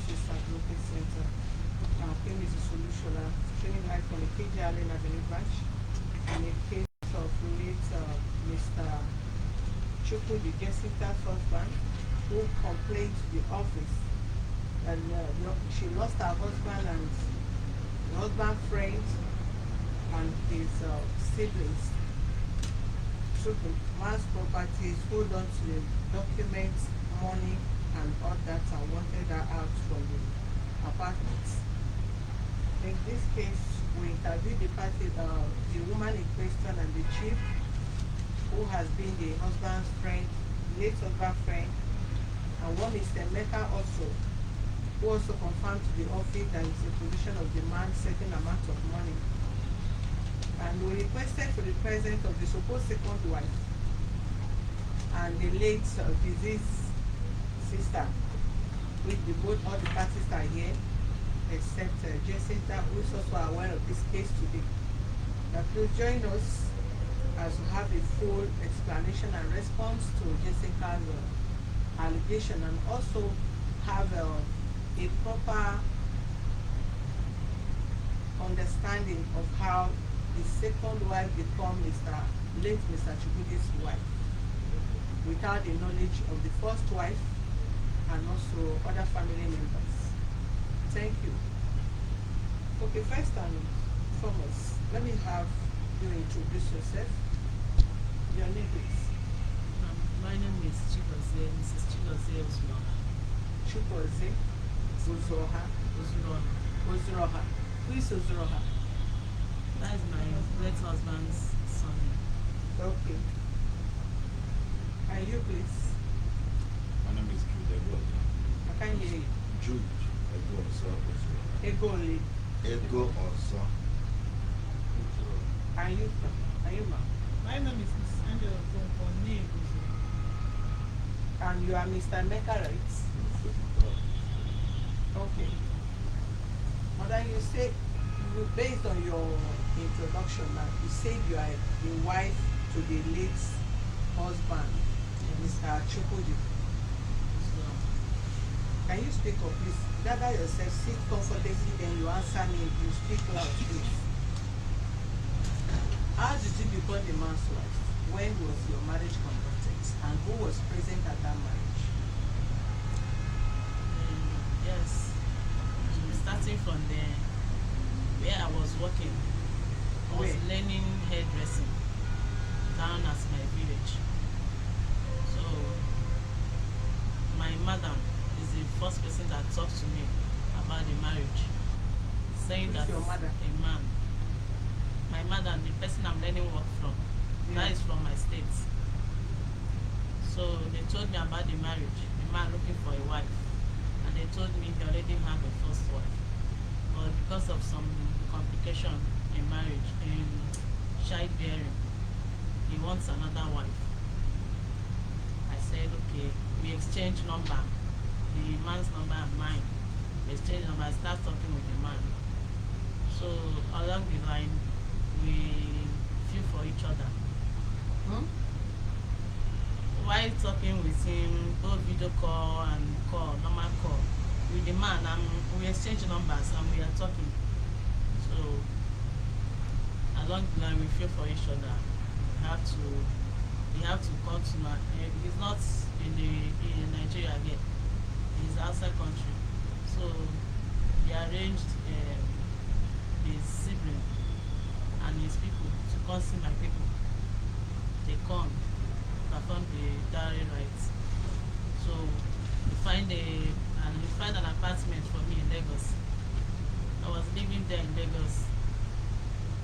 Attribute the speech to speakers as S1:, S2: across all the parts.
S1: Justice Advocate Center. Our claim is a solution. Training life from the KJ Allen Avenue branch in a case of late Mr. Chukwudi, Jecinta's husband, who complained to the office that she lost her husband and the husband friend and his siblings took the man's properties, hold on to the documents, money, and all that, and wanted her out from the apartment. In this case, we interviewed the party, the woman in question, and the chief, who has been the husband's friend, late husband's friend, and one Mr. Mecca also, who also confirmed to the office that it's a position of the man certain amount of money. And we requested for the presence of the supposed second wife and the late deceased sister, which all the parties are here, except Jecinta, who is also aware of this case today. Now please join us as we have a full explanation and response to Jecinta's allegation, and also have a proper understanding of how the second wife become late Mr. Chukwudi's wife without the knowledge of the first wife and also other family members. Thank you. Okay, first and foremost, let me have you introduce yourself. Your name please.
S2: My name is Chigozie, Mrs. Chigozie Uzuroha.
S1: Chigozie Uzuroha. Uzuroha. Who is Uzuroha?
S2: That is my late husband's son.
S1: Okay. And you please?
S3: My name is Jude.
S1: I can't hear you.
S3: Jude Ego Oso.
S1: Egoli.
S3: Ego Oso.
S1: And you? And you, ma'am?
S4: My name is Miss Angela Kompone.
S1: And you are Mr. Mecca, right? Okay. Mother, you say, based on your introduction now, you said you are the wife to the late husband, Mr. Chukwudi. Can you speak up, please? Gather yourself, sit comfortably, then you answer me. You speak loud, please. How did you become the man's wife? When was your marriage conducted? And who was present at that marriage?
S2: Yes. Starting from where I was working, I was learning hairdressing down at my village. So my madam is the first person that talked to me about the marriage, saying
S1: Who's
S2: that
S1: your mother?
S2: a man, my madam, the person I'm learning work from, that is from my state. So they told me about the marriage, the man looking for a wife, and they told me he already had a first wife, but because of some complication in marriage, in childbearing, he wants another wife. I said, okay. We exchanged number, the man's number and mine. We exchanged number. I started talking with the man. So along the line, we feel for each other. While talking with him, both video call and normal call, with the man, we exchange numbers and we are talking. So along the line, we feel for each other. We have to come to he's not in Nigeria yet. He's outside country. So we arranged his sibling and his people to come see my people. They come perform the dowry rites. So we find an apartment for me in Lagos. I was living there in Lagos.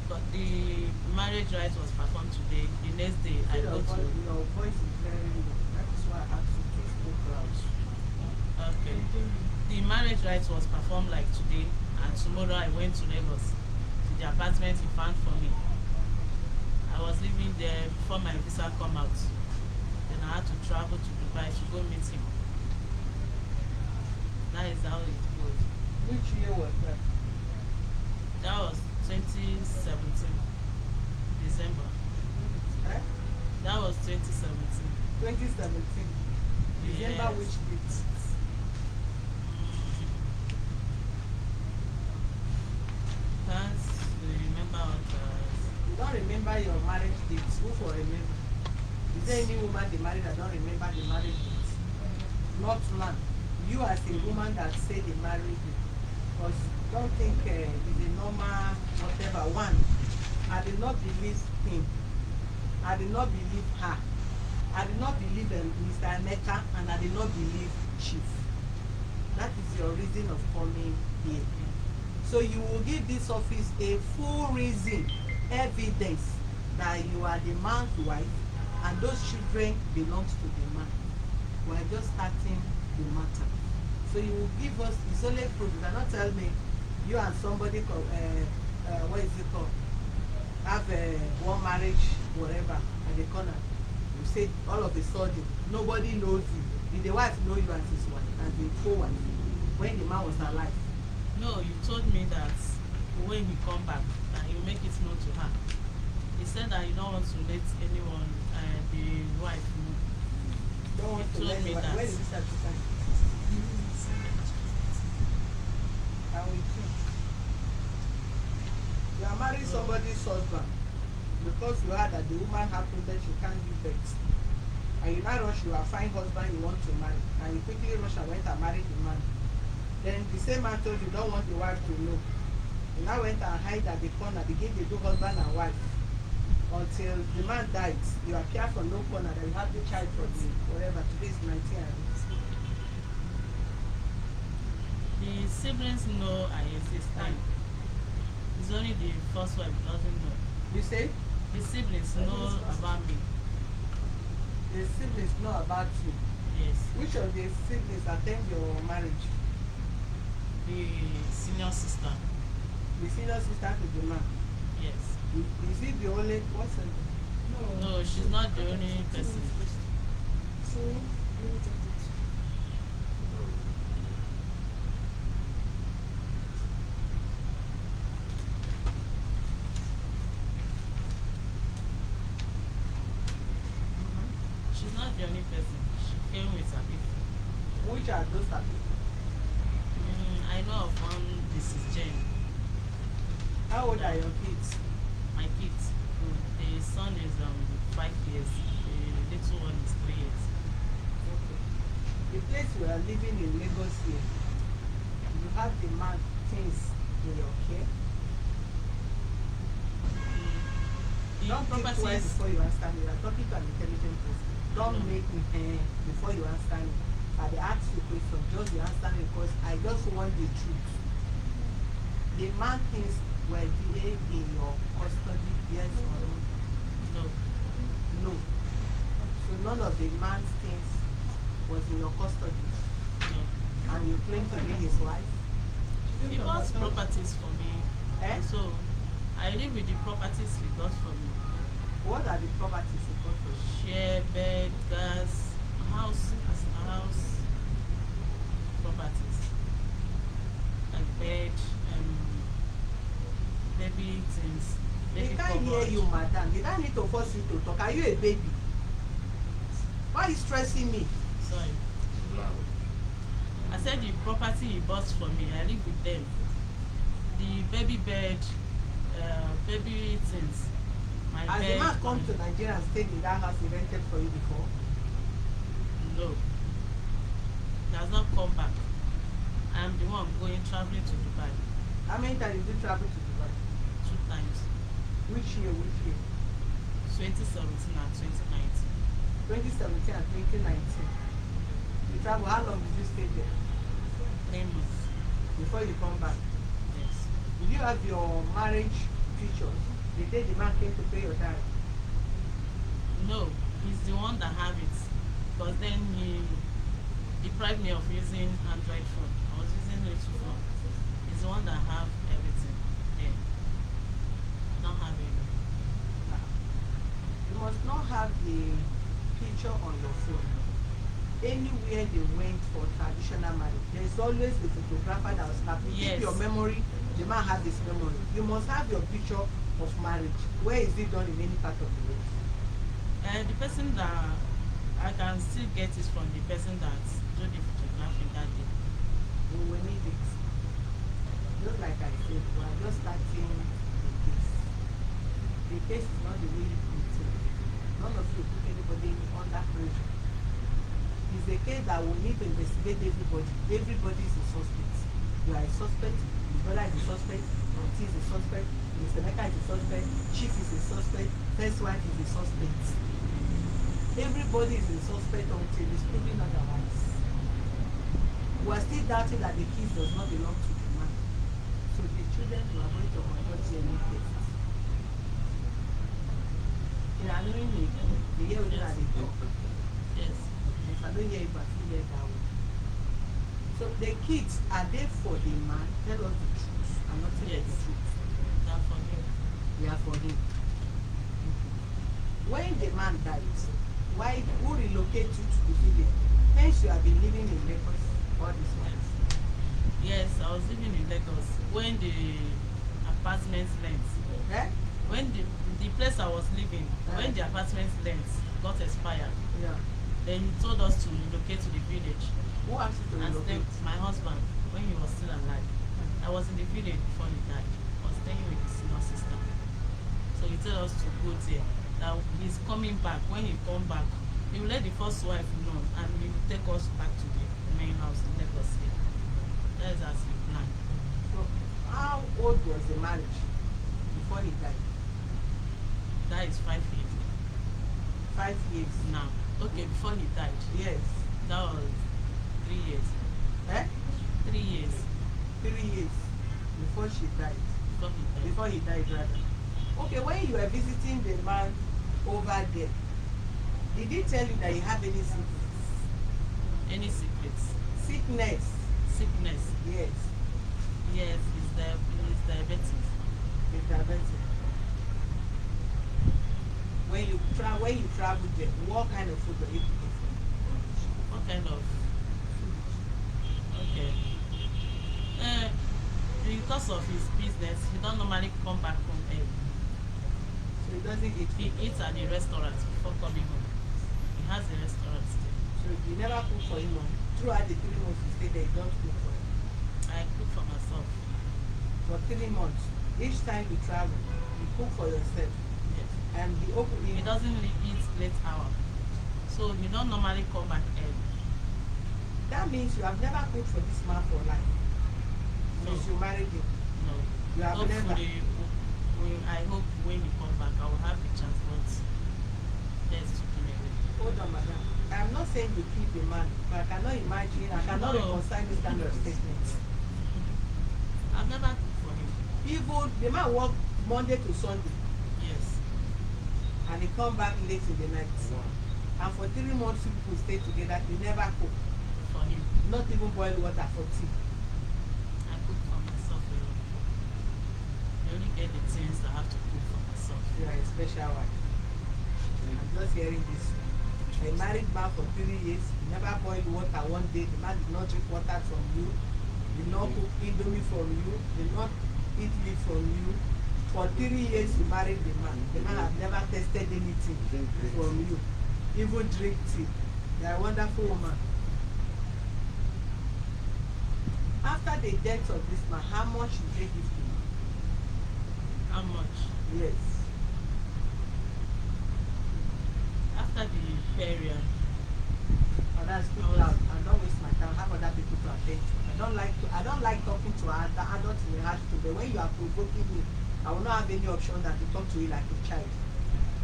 S2: But the marriage rite was performed today. The next day I go to.
S1: Your voice is very low. That is why I asked you to speak loud.
S2: Okay. The marriage rite was performed like today, and tomorrow I went to Lagos to the apartment he found for me. I was living there before my visa come out. Then I had to travel to Dubai to go meet him. That is how it goes.
S1: Which year was that?
S2: That was 2017, December.
S1: Eh?
S2: That was 2017.
S1: 2017. December
S2: Yes.
S1: which date? there any woman they married that don't remember the marriage date? Not man. You as a woman that say they married you. Because don't think it's a normal whatever. One, I did not believe him. I did not believe her. I did not believe Mr. Emeka, and I did not believe Chief. That is your reason of coming here. So you will give this office a full reason, evidence that you are the man's wife and those children belongs to the man. We are just starting the matter. So you will give us, it's only proof. You cannot tell me you and somebody called, what is it called? Have one marriage, whatever, at the corner. You say all of a sudden, nobody knows you. Did the wife know you as his wife, as the co-wife, when the man was alive?
S2: No, you told me that when he come back, that you make it known to her. He said that you don't want to let anyone, the wife know.
S1: Don't want to
S2: told
S1: let
S2: me
S1: anyone.
S2: that.
S1: Where is this at the time? And we think. You are marrying somebody's husband because you heard that the woman happened that she can't give birth. And you now rush your fine husband you want to marry. And you quickly rush and went and married the man. Then the same man told you don't want the wife to know. You now went and hide at the corner, begin to do husband and wife. Until the man dies, you appear for no corner that you have the child for the whatever. Today is 19 and
S2: The siblings know I exist. It's only the first wife doesn't know.
S1: you say
S2: The siblings know about me.
S1: the siblings know about you.
S2: Yes.
S1: Which of the siblings attend your marriage?
S2: The senior sister.
S1: The senior sister to the man.
S2: Yes.
S1: Is it the only person?
S2: No, she's not the only person.
S4: So, let me take it.
S2: She's not the only person. She came with her people.
S1: Which are those people?
S2: I know of one, this is Jane.
S1: How old are your kids?
S2: My kids. The son is 5 years. The little one is 3 years.
S1: Okay. The place we are living in Lagos here, you have the man things in your care.
S2: The
S1: Don't think twice
S2: properties.
S1: before you answer me. You are talking to an intelligent person. Don't
S2: No.
S1: make me before you answer me. I dey ask you question, just dey answer me because I just want the truth. The man things were there in your custody, yes or no?
S2: No.
S1: No. So none of the man's things was in your custody,
S2: No.
S1: and you claim to be his wife.
S2: He bought properties for me.
S1: Eh?
S2: So I live with the properties he got for me.
S1: What are the properties you got for you?
S2: Share, bed, gas, house properties. Like bed, baby things.
S1: They
S2: Baby
S1: can't hear
S2: cupboard.
S1: you, madam. They don't need to force you to talk. Are you a baby? Why are you stressing me?
S2: Sorry. I said the property he bought for me, I live with them. The baby bed, baby things. My
S1: Has
S2: bed.
S1: the man come to Nigeria and stayed in that house he rented for you before?
S2: No. He has not come back. I am the one traveling to Dubai
S1: How many times did you travel to Dubai?
S2: 2 times.
S1: Which year?
S2: 2017 and 2019.
S1: 2017 and 2019. You travel, how long did you stay there
S2: 3 months.
S1: before you come back?
S2: Yes.
S1: Did you have your marriage pictures the day the man came to pay your dowry?
S2: No, he's the one that have it. Because then he deprived me of using Android phone. I was using little phone. He's the one that have everything. Yeah. I don't have it.
S1: You must not have the picture on your phone. Anywhere they went for traditional marriage, there is always the photographer that was snapping.
S2: Yes.
S1: Keep your memory, the man has his memory. You must have your picture of marriage. Where is it done in any part of the world?
S2: And the person that I can still get is from the person that do the photography that day.
S1: We will need it. Just like I said, we are just starting the case. The case is not the way you think. None of you put anybody under pressure. It's a case that we need to investigate everybody. Everybody is a suspect. You are a suspect, his brother is a suspect, auntie is a suspect, Mr. Mecca is a suspect, chief is a suspect, first wife is a suspect. Everybody is a suspect until it's proven otherwise. We are still doubting that the kids does not belong to the man. So the children are going to conduct DNA tests. In annoying me, the year we are the talk.
S2: Yes.
S1: If I don't hear it, I feel hear that way. So the kids, are they for the man? Tell us the truth and not tell us the truth.
S2: That for him.
S1: They are for him. When the man dies, why who relocate you to the village? Hence you have been living in Lagos all this while.
S2: Yes, I was living in Lagos when the apartment rent.
S1: Eh?
S2: When the place I was living, when the apartment rent got expired,
S1: Yeah.
S2: then he told us to relocate to the village
S1: Who asked you to
S2: and stay
S1: relocate?
S2: with my husband when he was still alive. I was in the village before he died. I was staying with his senior sister. So he told us to go there. That he's coming back. When he come back, he will let the first wife know and he will take us back to the main house in Lagos here. That is as he planned.
S1: So how old was the marriage before he died?
S2: That is 5 years
S1: 5 years.
S2: now. Okay, before he died,
S1: Yes.
S2: that was 3 years.
S1: Eh?
S2: 3 years
S1: 3 years before she died.
S2: before he died.
S1: Before he died rather. Okay, when you were visiting the man over there, did he tell you that he have any sickness?
S2: Any secrets?
S1: Sickness?
S2: Sickness?
S1: Yes.
S2: Yes, he's diabetic.
S1: He's diabetic. When you travel there, what kind of food were you eating?
S2: What kind of? Okay. Because of his business, he don't normally come back home early.
S1: So he doesn't eat
S2: He
S1: food.
S2: eats at the restaurant before coming home. He has a restaurant still.
S1: So you never cook for him. Throughout the 3 months you stay there, you don't cook for him.
S2: I cook for myself.
S1: For 3 months, each time you travel, you cook for yourself.
S2: Yes.
S1: And
S2: He doesn't eat late hour. So he don't normally come back early.
S1: That means you have never cooked for this man for life.
S2: No.
S1: Since you married him.
S2: No.
S1: You have never.
S2: Hopefully, I hope when he come back, I will have the chance, but there's to do it.
S1: Hold on, madam. I am not saying you keep the man, but I cannot imagine, I cannot
S2: No.
S1: reconcile this kind of statement.
S2: I've never cooked for him.
S1: Even the man work Monday to Sunday
S2: Yes.
S1: and he come back late in the night. And for 3 months you people stay together, you never cook.
S2: For him.
S1: Not even boil water for tea.
S2: I cook for myself alone. I only get the things I have to cook for myself.
S1: You are a special wife. I'm just hearing this. A married man for 3 years, you never boil water one day, the man did not drink water from you, did not cook indomie from you, did not eat meat from you. For 3 years you married the man. The man has never tasted anything from you. Even drink tea. You are a wonderful woman. After the death of this man, how much did they give to you?
S2: How much?
S1: Yes.
S2: After the burial,
S1: Others speak loud and don't waste my time. Have other people to attend to. I don't like talking to other adults in the house too, but when you are provoking me, I will not have any option than to talk to you like a child.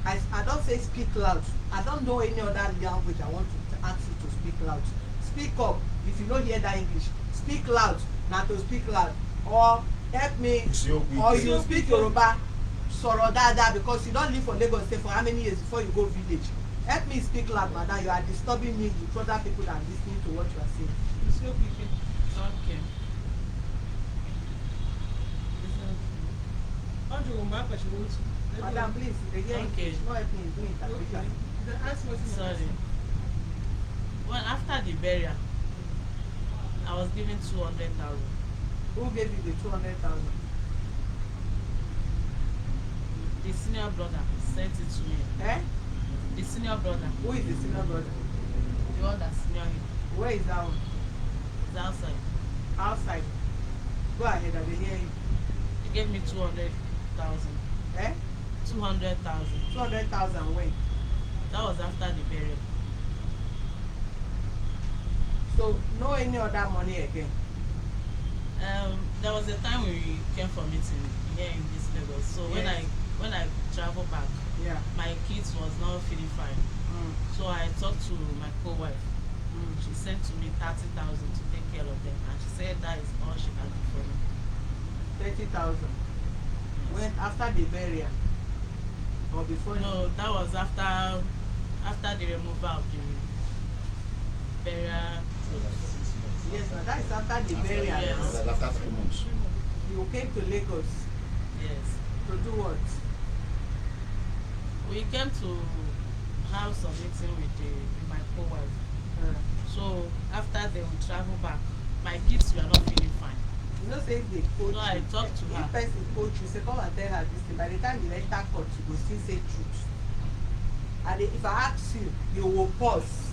S1: I don't say speak loud. I don't know any other language I want to ask you to speak loud. Speak up. If you don't hear that English, speak loud. Not to speak loud. Or help me. Or you speak Yoruba. Sọ̀rọ̀ dáadáa because you don't live for Lagos State for how many years before you go village. Help me speak loud, madam. You are disturbing me with other people that are listening to what you are saying.
S2: okay.
S1: Madam, please, the hear
S2: Okay.
S1: English. No help me do interpretation.
S2: Sorry. Well, after the burial, I was given 200,000.
S1: Who gave you the 200,000?
S2: The senior brother sent it to me.
S1: Eh?
S2: The senior brother,
S1: Who is the senior brother?
S2: the one that senior him,
S1: Where is that one?
S2: is outside.
S1: Outside. Go ahead, I will hear you.
S2: He gave me 200,000.
S1: Eh?
S2: 200,000.
S1: 200,000 when?
S2: That was after the burial.
S1: So no any other money again.
S2: There was a time we came for meeting here in this Lagos. So
S1: Yes.
S2: when I travel back,
S1: Yeah.
S2: my kids was not feeling fine. So I talked to my co-wife. She sent to me 30,000 to take care of them, and she said that is all she can do for me.
S1: 30,000. When after the burial or before?
S2: No, that was after the removal of the burial.
S1: Yes, but that is after the burial.
S2: yes.
S1: Now.
S3: After 3 months.
S1: You came to Lagos
S2: Yes.
S1: to do what?
S2: We came to have some meeting with my co-wife. So after they will travel back, my kids were not feeling fine.
S1: You know, say if they coach
S2: So I
S1: you,
S2: talked to her.
S1: if person coach you, say come and tell her this thing. By the time you enter court, you go still say truth. And if I ask you, you will pause.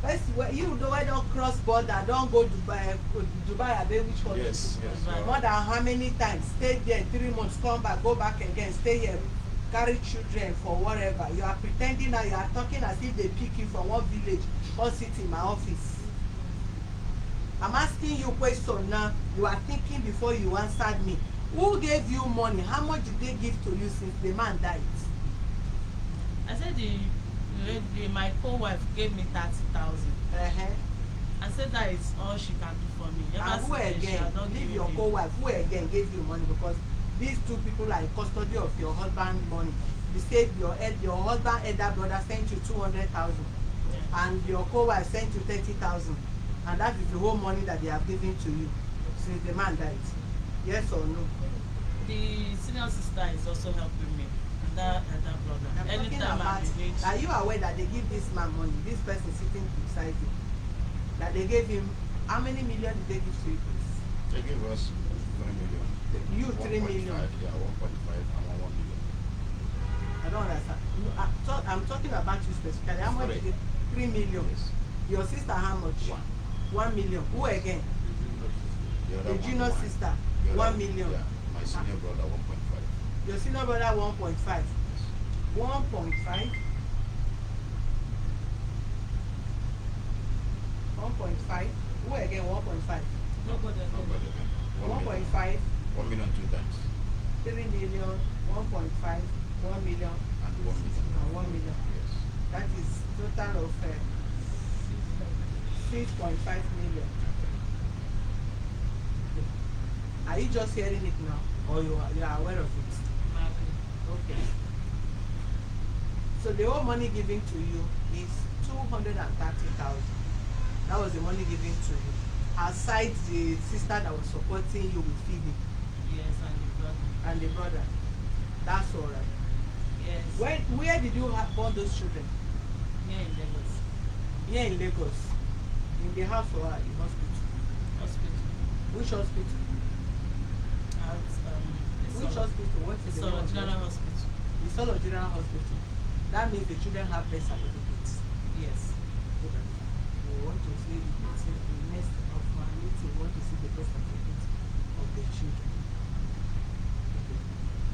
S1: First, you know why don't cross border, don't go Dubai, Abe, which country?
S3: Yes, yes.
S2: Right.
S1: More than how many times? Stay there 3 months, come back, go back again, stay here, carry children for whatever. You are pretending now you are talking as if they pick you from one village or sit in my office. I'm asking you question now. You are thinking before you answered me. Who gave you money? How much did they give to you since the man died?
S2: I said my co-wife gave me 30,000. I said that is all she can do for me. Ever
S1: And who
S2: since then, she
S1: again?
S2: had not
S1: Leave
S2: given
S1: your
S2: me.
S1: co-wife. Who again gave you money? Because these two people are in custody of your husband money. You said your husband elder brother sent you 200,000,
S2: Yeah.
S1: and your co-wife sent you 30,000, and that is the whole money that they have given to you since the man died. Yes or no?
S2: The senior sister is also helping me, and that brother.
S1: I'm talking
S2: Anytime
S1: about.
S2: I need,
S1: Are you aware that they give this man money? This person sitting beside you, that they gave him how many million did they give to you? Please?
S3: They give us 3 million.
S1: You 3
S3: 1.5,
S1: million.
S3: Yeah, 1.5 and 1 million.
S1: I don't understand. No, I'm talking about you specifically. How much
S3: Three.
S1: is it? 3 million.
S3: Yes.
S1: Your sister, how much? 1 million. Who again?
S3: The other
S1: The
S3: one,
S1: junior
S3: one.
S1: sister,
S3: The other
S1: 1
S3: one,
S1: million.
S3: Yeah, my senior brother 1.5.
S1: Your senior brother, 1.5. 1.5. 1.5. Who again? 1.5.
S2: nobody again.
S3: Nobody again.
S1: 1.5.
S3: 1 million 2 times.
S1: 3 million. 1.5. 1 million.
S3: And 1 million.
S1: And 1 million.
S3: Yes.
S1: That is total of 6.5 million. Are you just hearing it now, or you are aware of it? Okay. So the whole money given to you is 230,000. That was the money given to you. Aside the sister that was supporting you with feeding
S2: Yes, and the brother.
S1: and the brother. That's all right.
S2: Yes.
S1: Where did you have born those children?
S2: Here in Lagos
S1: Here in Lagos. In the house or in hospital?
S2: hospital.
S1: Which hospital?
S2: At
S1: Which hospital? What is the name of the
S2: General
S1: hospital?
S2: Hospital.
S1: The Solo General Hospital. That means the children have birth certificates.
S2: Yes.
S1: So that we want to see the next of our meeting, we want to see the birth certificates of the children. Okay.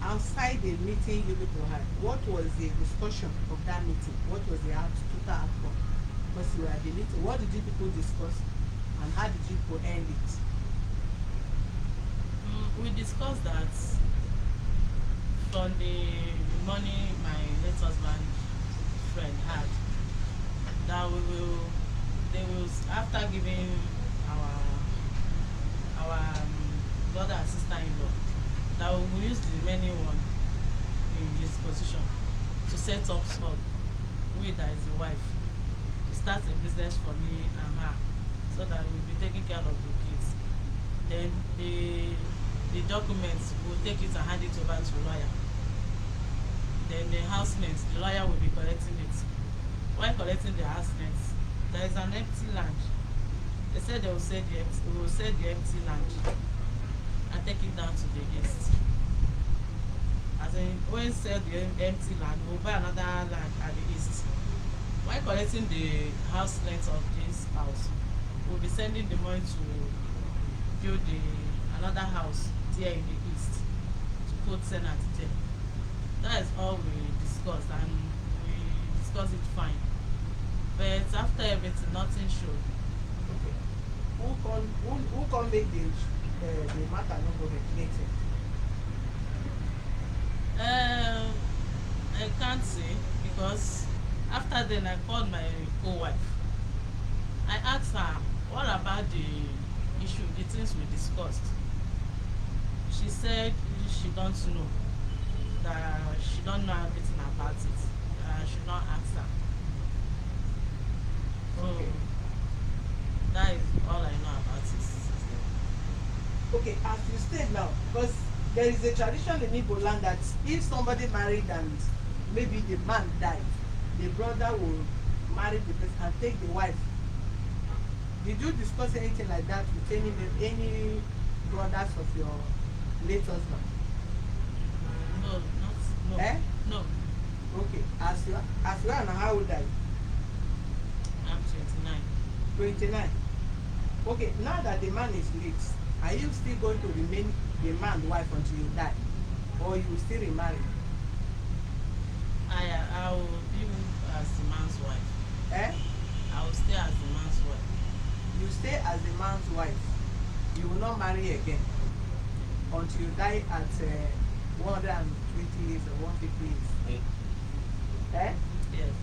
S1: Outside the meeting you people had, what was the discussion of that meeting? What was the total outcome? Because you were at the meeting, what did you people discuss and how did you people end it?
S2: We discussed that from the money my late husband friend had, that they will, after giving our brother and sister-in-law, that we will use the remaining one in his position to set up shop, we that is the wife, to start a business for me and her, so that we'll be taking care of the kids. Then the documents, we'll take it and hand it over to lawyer. Then the house rent, the lawyer will be collecting it. While collecting the house rent, there is an empty land. They said they will sell the empty land and take it down to the east. As in, when sell the empty land, we'll buy another land at the east. While collecting the house rent of this house, we'll be sending the money to build another house there in the east, to put tenant there. That is all we discussed, and we discuss it fine. But after everything, nothing showed.
S1: Okay. Who come make the matter no go regulated?
S2: I can't say because after then I called my co-wife. I asked her what about the issue, the things we discussed. She said she don't know, that she don't know everything about it. I should not ask her. So
S1: Okay.
S2: that is all I know about it.
S1: Okay, as you said now, because there is a tradition in Igbo land that if somebody married and maybe the man died, the brother will marry the person and take the wife. Did you discuss anything like that with any brothers of your late husband?
S2: No, not no.
S1: Eh?
S2: No,
S1: Okay, as you are now, how old are you?
S2: I'm 29.
S1: 29. Okay, now that the man is late, are you still going to remain the man's wife until you die? Or you will still remarry?
S2: I will be as the man's wife.
S1: Eh?
S2: I will stay as the man's wife.
S1: You stay as the man's wife. You will not marry again until you die at 120 years or 150 years. Eh?
S2: Yes.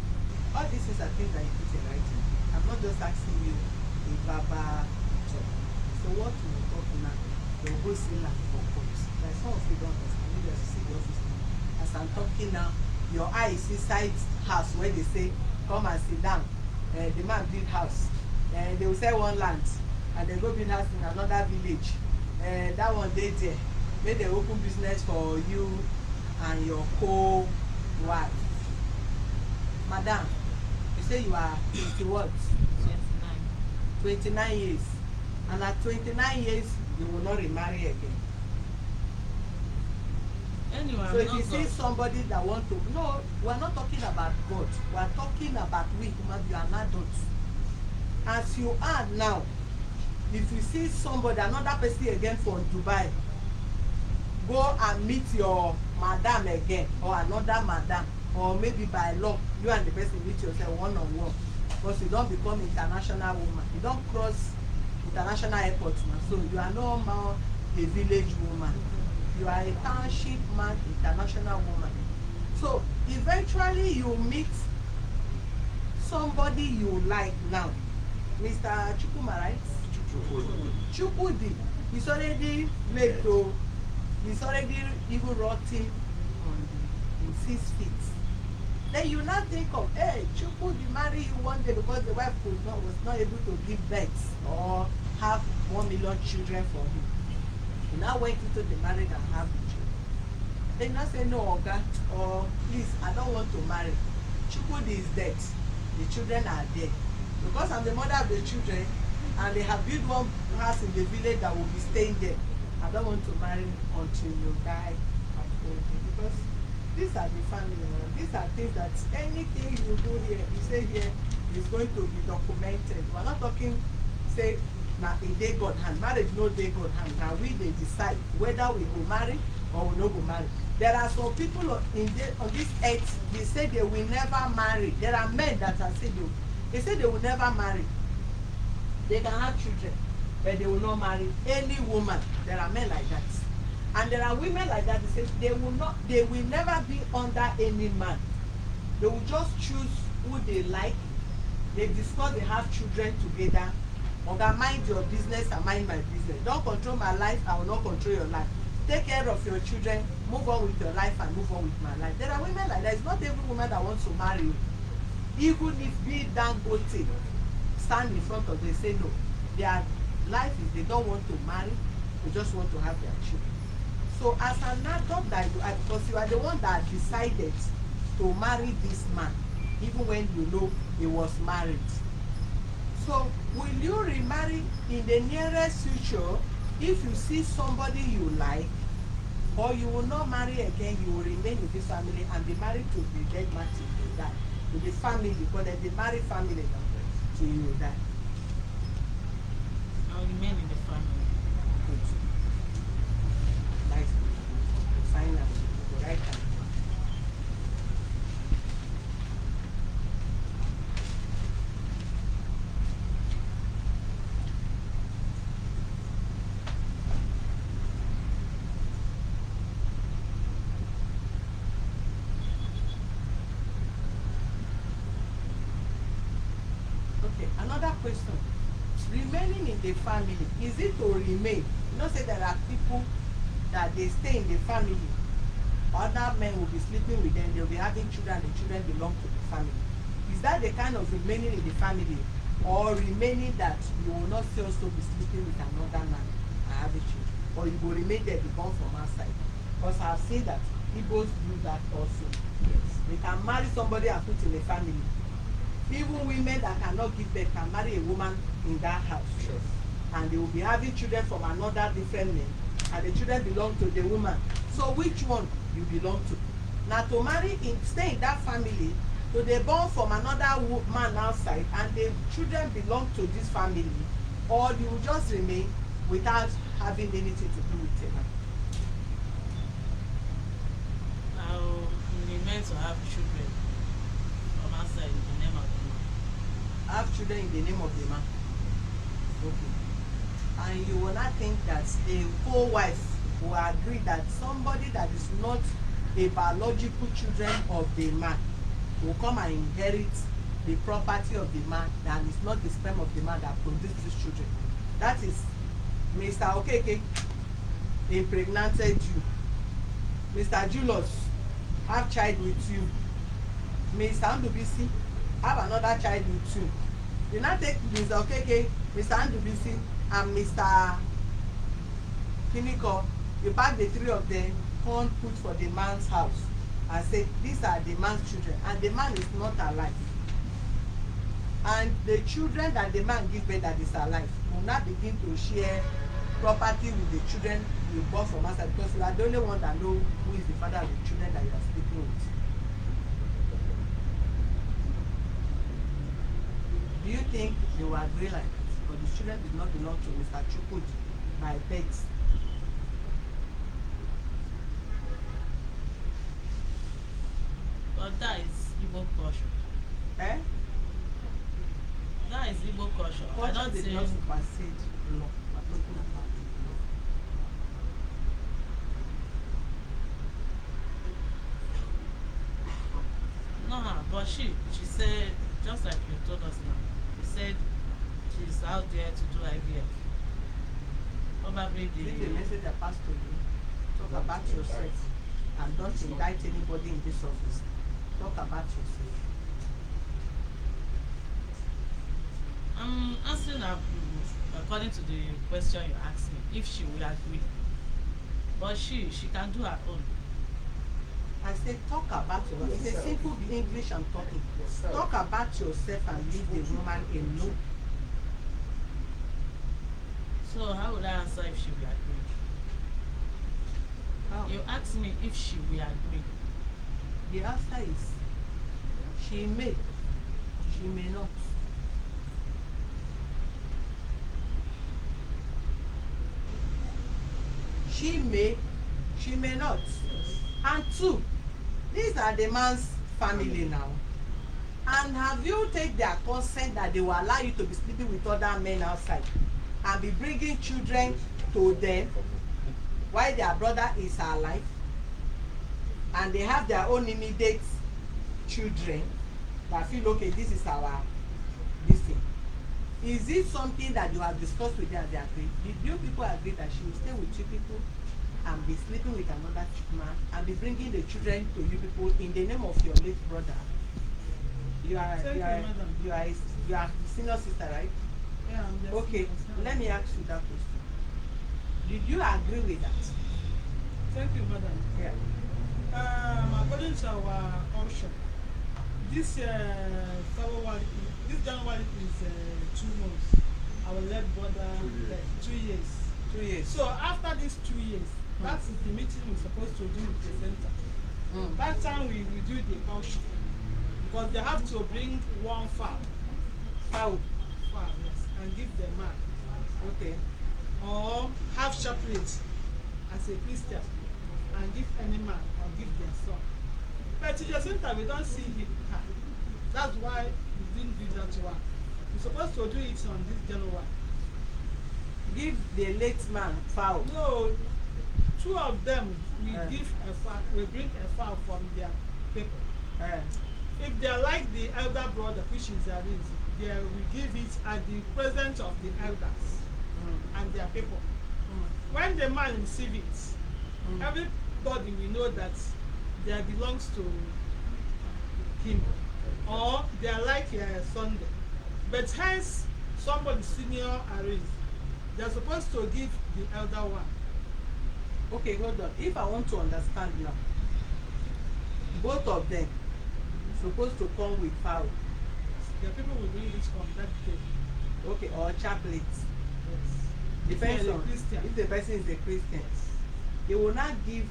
S1: All these things are things that you put in writing. I'm not just asking you a verbal talk. So what we will talk now, we will go see land for court. Like some of you don't understand. Maybe as you see the office now. As I'm talking now, your eye is inside house where they say, come and sit down. The man build house. They will sell one land and they go build house in another village. That one dey there. Make they open business for you and your co-wife. Madam, you say you are 20 what?
S2: 29.
S1: 29 years. And at 29 years, you will not remarry again.
S2: Anyway,
S1: So
S2: I'm
S1: if
S2: not
S1: you see
S2: God.
S1: somebody that want to, no, we are not talking about God. We are talking about we human. You are an adult. As you are now, if you see somebody, another person again from Dubai, go and meet your madam again, or another madam, or maybe by law, you and the person meet yourself one-on-one. Because you don't become international woman. You don't cross international airport now. So you are no more a village woman. You are a township man, international woman. So eventually you meet somebody you like now. Mr. Chukuma, right? Chukwudi. He's already late though. He's already even rotting in 6 feet. Then you now think of, hey, Chukwudi marry you one day because the wife was not able to give birth or have 1 million children for him. He now went into the marriage and have the children. Then you now say, no, Oga, or please, I don't want to marry. Chukwudi is dead. The children are dead. Because I'm the mother of the children and they have built one house in the village that will be staying there. I don't want to marry until you die at old age. Because these are the family. These are things that anything you do here, you say here, is going to be documented. We're not talking, say, now a day God hand. Marriage no day God hand. Now we they decide whether we go marry or we no go marry. There are some people on this earth, they say they will never marry. There are men that are saying they say they will never marry. They can have children, but they will not marry any woman. There are men like that. And there are women like that, they say they will never be under any man. They will just choose who they like. They discuss, they have children together. Oga, mind your business and mind my business. Don't control my life, I will not control your life. Take care of your children, move on with your life and move on with my life. There are women like that. It's not every woman that wants to marry you. Even if be Dangote stand in front of them, say no. Their life is they don't want to marry, they just want to have their children. So as an adult that you are, because you are the one that decided to marry this man, even when you know he was married. So will you remarry in the nearest future if you see somebody you like, or you will not marry again, you will remain with this family and be married to the dead man till you die? With the family, because they marry family now till you die.
S2: I'll remain in the family.
S1: Good. Nice. Sign up. Right hand. question. Remaining in the family, is it to remain? You know, say there are people that they stay in the family. Other men will be sleeping with them, they'll be having children, the children belong to the family. Is that the kind of remaining in the family? Or remaining that you will not still also be sleeping with another man and have a child? Or you will remain there, be born from outside? Because I have seen that Igbos do that also. Yes. They can marry somebody and put in a family. Even women that cannot give birth can marry a woman in that house.
S3: Sure.
S1: And they will be having children from another different man, and the children belong to the woman. So which one you belong to? Now to marry stay in that family, so they born from another man outside, and the children belong to this family, or you will just remain without having anything to do with them.
S2: Now, we meant to have children from outside in the name of the man.
S1: Have children in the name of the man. Okay. And you will not think that a co-wife will agree that somebody that is not a biological children of the man will come and inherit the property of the man, that is not the sperm of the man that produced these children. That is Mr. Okeke impregnated you. Mr. Julius have child with you. Mr. Andubisi have another child with you. You now take Mr. Okeke, Mr. Andubisi, and Mr. Kiniko, you pack the three of them, come put for the man's house and say these are the man's children, and the man is not alive. And the children that the man give birth that is alive will not begin to share property with the children you bought from outside, because you are the only one that know who is the father of the children that you are sleeping with. Do you think they will agree like that? But the children did not belong to Mr. Chukwudi by birth.
S2: But that is Igbo culture.
S1: Eh?
S2: That is Igbo culture. I
S1: Culture
S2: don't
S1: did
S2: think
S1: not supersede law. We're talking about law.
S2: no, but she said, just like you told us now, she said she's out there to do IVF. Probably
S1: This is the message I passed to you. Talk about yourself and don't indict anybody in this office. Talk about yourself.
S2: I'm answering according to the question you asked me, if she will agree. But she can do her own.
S1: I said talk about yourself. It's a simple English I'm talking. Talk about yourself and leave the woman alone.
S2: So how would I answer if she will agree?
S1: How?
S2: You asked me if she will agree.
S1: The answer is she may not. She may not. And two, these are the man's family now. And have you take their consent that they will allow you to be sleeping with other men outside and be bringing children to them while their brother is alive, and they have their own immediate children that feel okay, this is our this thing? Is it something that you have discussed with them and they agree? Did you people agree that she will stay with you people and be sleeping with another man and be bringing the children to you people in the name of your late brother? You are senior sister, right?
S5: Yeah, I'm just
S1: Okay, let me ask you that question. Did you agree with that?
S5: Thank you, madam.
S1: Yeah.
S5: According to our option, this February, this January is 2 months. Our late brother, 2 years.
S1: 2 years.
S5: So after these 2 years, that is the meeting we're supposed to do with the center. That time we do the auction, because they have to bring one fowl, yes, and give the man.
S1: Okay.
S5: Or have chaplain as a Christian and give any man or give their son. But in jecinta we don't see him. That's why we didn't do that one. We're supposed to do it on this January.
S1: Give the late man fowl.
S5: No, 2 of them we give a fowl, we bring a fowl from their people. If they are like the elder brother, which is Aris, they will give it at the presence of the elders and their people. When the man receive it, everybody will know that there belongs to him, or they are like Sunday. But hence, somebody senior arranged, they are supposed to give the elder one.
S1: Okay, hold on. If I want to understand now, both of them supposed to come with fowl.
S5: The people will bring it from that day.
S1: Okay, or chaplet.
S5: Yes.
S1: Depends
S5: If they are a
S1: on
S5: Christian.
S1: if the person is a Christian. He will not give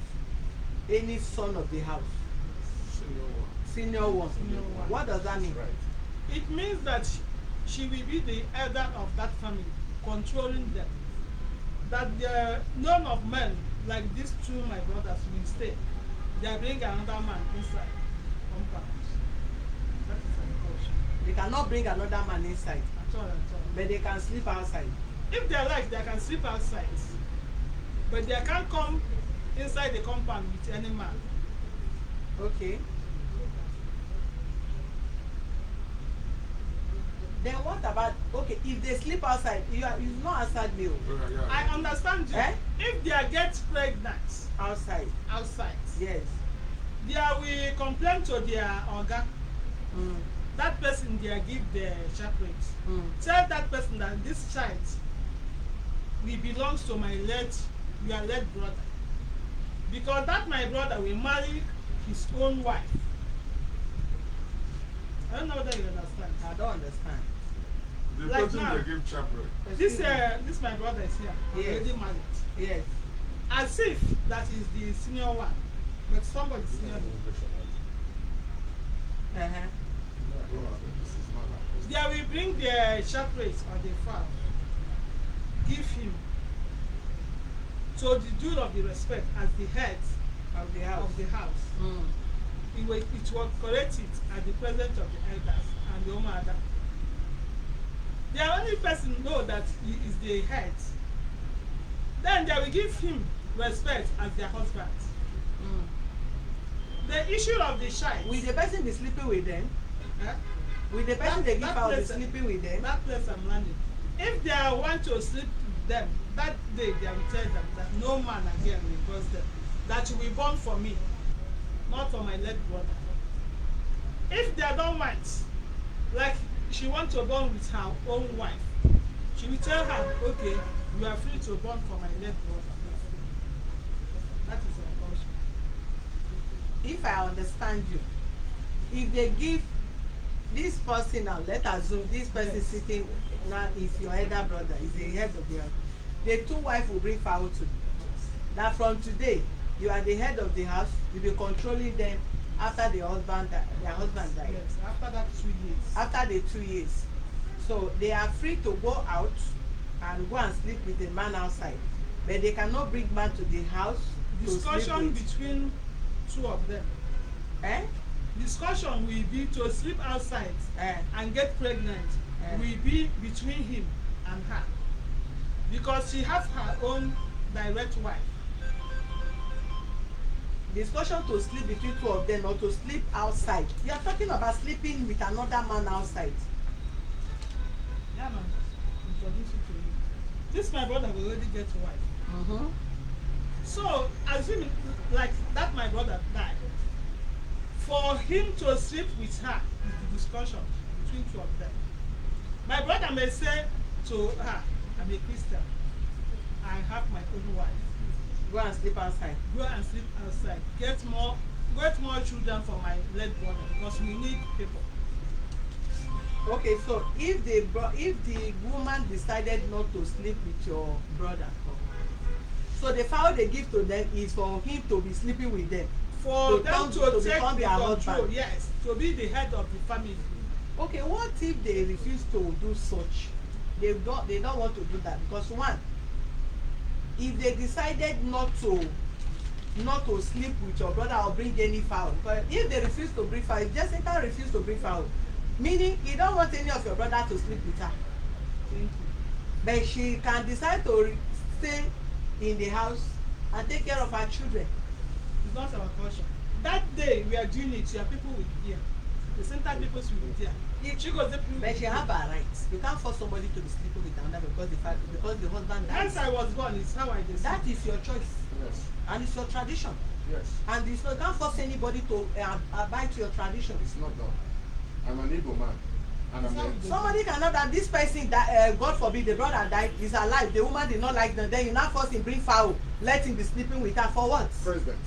S1: any son of the house. Senior one.
S5: Senior one.
S1: What does that mean?
S3: Right.
S5: It means that she will be the elder of that family, controlling them. That none of men like these two my brothers will stay. They bring another man inside compound. That is an caution.
S1: They cannot bring another man inside,
S5: At all, at all.
S1: but they can sleep outside.
S5: If they like, they can sleep outside, but they can't come inside the compound with any man.
S1: Okay. Then what about, okay, if they sleep outside, you've not answered me.
S5: I understand you.
S1: Eh?
S5: If they get pregnant
S1: Outside.
S5: outside,
S1: Yes.
S5: they will complain to their oga.
S1: Mm.
S5: That person they give the chaplain.
S1: Mm.
S5: Tell that person that this child will belongs to my your late brother, because that my brother will marry his own wife. I don't know whether you understand.
S1: I don't understand.
S6: The
S5: Like
S6: person
S5: now.
S6: they give chaplain.
S5: This my brother is here,
S1: Yes.
S5: already married.
S1: Yes.
S5: As if that is the senior one, but somebody senior him.
S1: Uh-huh.
S5: They will bring the chaplain or the fowl, give him to the due of the respect as the head
S1: Of the house.
S5: of the house.
S1: Mm.
S5: It will correct it at the presence of the elders and the Omada. The only person know that he is the head. Then they will give him respect as their husband.
S1: Mm.
S5: The issue of the child.
S1: Will the person be sleeping with them?
S5: eh,
S1: Will the person they give
S5: that
S1: out be
S5: place-
S1: sleeping with them?
S5: That place I'm landing. If they want to sleep with them, that day they will tell them that no man again will cross them. That you will born for me, not for my late brother. If they don't want, like she want to born with her own wife, she will tell her, okay, you are free to born for my late brother. That is her caution.
S1: If I understand you, if they give this person now, let's assume this person
S5: Yes.
S1: sitting now is your elder brother, is the head of the house. The two wives will bring fowl to you. That from today, you are the head of the house, you'll be controlling them after their husband died.
S5: Yes, after that 2 years.
S1: After the 2 years. So they are free to go out and go and sleep with a man outside. But they cannot bring man to the house to sleep
S5: Discussion
S1: with.
S5: between two of them.
S1: Eh?
S5: Discussion will be to sleep outside
S1: Eh.
S5: and get pregnant will be between him and her, because she has her own direct wife.
S1: Discussion to sleep between two of them or to sleep outside. You are talking about sleeping with another man outside.
S5: Yeah, man. Introduce it to you. This my brother will already get a wife.
S1: Mm-hmm.
S5: So assuming like that my brother died, for him to sleep with her is the discussion between two of them. My brother may say to her, I'm a Christian, I have my own wife.
S1: Go and sleep outside.
S5: Go and sleep outside. Get more children for my late brother, because we need people.
S1: Okay, so if the woman decided not to sleep with your brother, so the fowl they give to them is for him to be sleeping with them.
S5: For
S1: To
S5: them
S1: come-
S5: to
S1: to
S5: take
S1: become
S5: the
S1: their
S5: control,
S1: husband.
S5: yes, to be the head of the family.
S1: Okay, what if they refuse to do such? They don't want to do that because one, if they decided not to sleep with your brother or bring any fowl, but if they refuse to bring fowl, if Jecinta refuse to bring fowl, meaning you don't want any of your brother to sleep with her,
S5: Thank you.
S1: but she can decide to stay in the house and take care of her children.
S5: It's not our culture. That day we are doing it, your people will be here. jecinta people will be there. She goes
S1: But she have her rights. You can't force somebody to be sleeping with another because the husband dies.
S5: Hence I was born is how I decide.
S1: That is your choice.
S3: Yes.
S1: And it's your tradition.
S3: Yes.
S1: And it's not, you can't force anybody to abide to your tradition.
S3: It's not done. I'm an Igbo man. And I'm a,
S1: Somebody cannot that this person that God forbid the brother died is alive. The woman did not like them. Then you now force him bring fowl, let him be sleeping with her for what?
S3: President,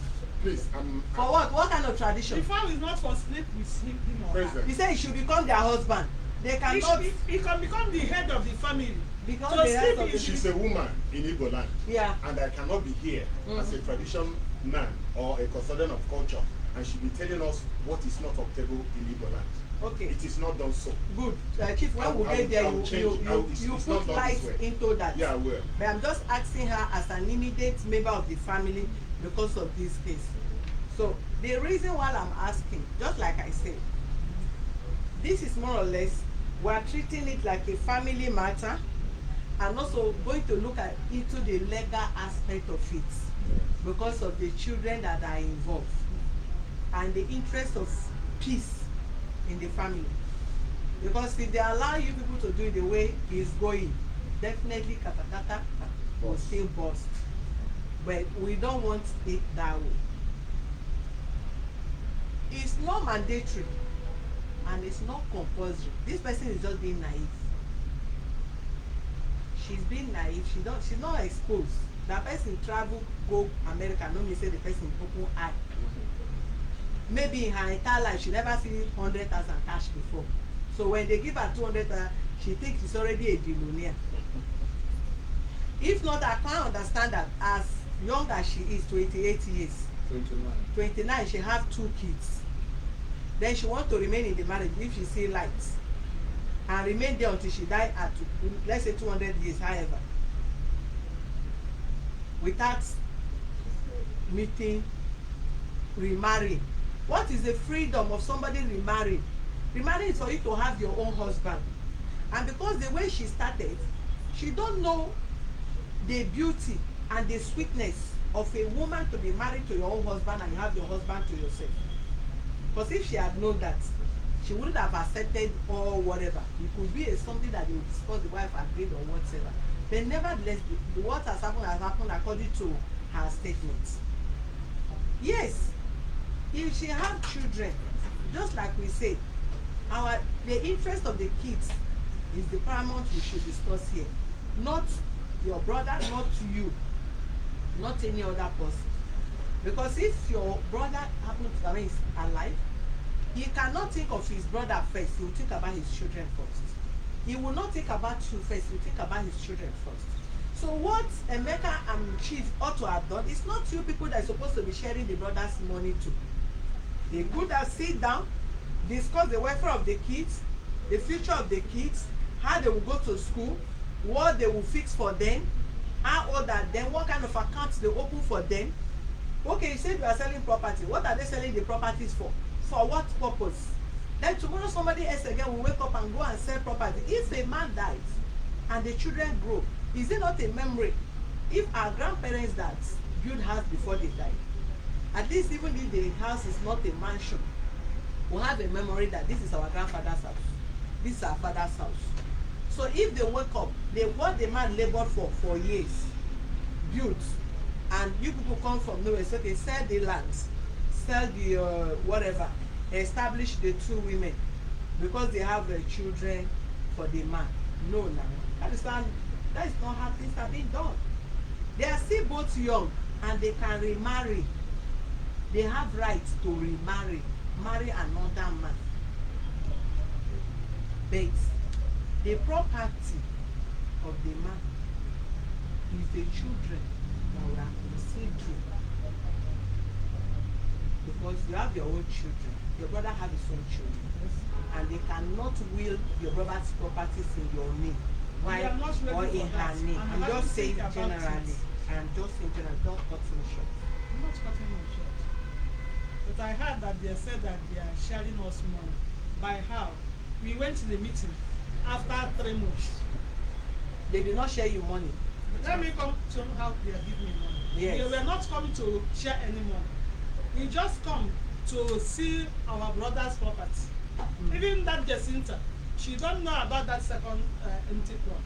S3: please,
S1: For what? What kind of tradition?
S5: The fowl is not for sleep with him or her.
S3: President.
S1: He said he should become their husband. They cannot
S5: He can become the head of the family.
S1: become
S5: So
S1: the head
S5: sleep
S1: of
S5: is-
S1: the
S3: She's a woman in Igbo land.
S1: yeah.
S3: And I cannot be here as a tradition man or a custodian of culture and she be telling us what is not acceptable in Igbo land.
S1: Okay.
S3: It is not done so.
S1: Good. Chief, when we get there, you
S3: it's
S1: put
S3: not done
S1: light
S3: this way.
S1: into that.
S3: Yeah, I will.
S1: But I'm just asking her as an immediate member of the family because of this case. So the reason why I'm asking, just like I said, this is more or less, we are treating it like a family matter and also going to look at into the legal aspect of it because of the children that are involved and the interest of peace in the family. Because if they allow you people to do it the way it's going, definitely katakata will still burst. But we don't want it that way. It's not mandatory and it's not compulsory. This person is just being naive. She's being naive. She's not exposed. That person travel go America, no mean say the person open eye. Maybe in her entire life she never see 100,000 cash before. So when they give her 200,000, she thinks she's already a billionaire. If not, I can't understand that as young as she is, 28 years, 29, she have 2 kids. Then she wants to remain in the marriage if she see light and remain there until she die at, let's say, 200 years, however, without meeting, remarrying. What is the freedom of somebody remarrying? Remarrying is for you to have your own husband. And because the way she started, she don't know the beauty and the sweetness of a woman to be married to your own husband and you have your husband to yourself. Because if she had known that, she wouldn't have accepted or whatever. It could be something that they would discuss, the wife agreed or whatever. But nevertheless, what has happened according to her statements. Yes, if she have children, just like we said, the interest of the kids is the paramount we should discuss here. Not your brother, not you, not any other person. Because if your brother happens to be alive, he cannot think of his brother first, he will think about his children first. He will not think about you first, he will think about his children first. So what Emeka and Chief ought to have done, it's not you people that are supposed to be sharing the brother's money to. They could have sit down, discuss the welfare of the kids, the future of the kids, how they will go to school, what they will fix for them, how old are them, what kind of accounts they open for them. Okay, you said you are selling property. What are they selling the properties for? For what purpose? Then tomorrow somebody else again will wake up and go and sell property. If a man dies and the children grow, is it not a memory? If our grandparents that built house before they died, at least even if the house is not a mansion, we'll have a memory that this is our grandfather's house. This is our father's house. So if they wake up, what the man labored for years, built, and you people come from nowhere, so they sell the lands, sell the whatever, establish the 2 women because they have the children for the man. No, now that is not how things are being done. They are still both young and they can remarry. They have rights to remarry, marry another man. But the property of the man is the children that we are considering. Because you have your own children, your brother have his own children, and they cannot will your brother's properties in your name. Why? Or in her name. I'm just saying generally. I'm just saying generally, don't cut me short.
S5: I'm not cutting you short. But I heard that they said that they are sharing us money. By how? We went to the meeting after 3 months.
S1: They did not share you money.
S5: Let me come to how they are giving me money.
S1: Yes.
S5: They were not coming to share any money. We just come to see our brother's property. Even that Jecinta, she don't know about that second empty plot.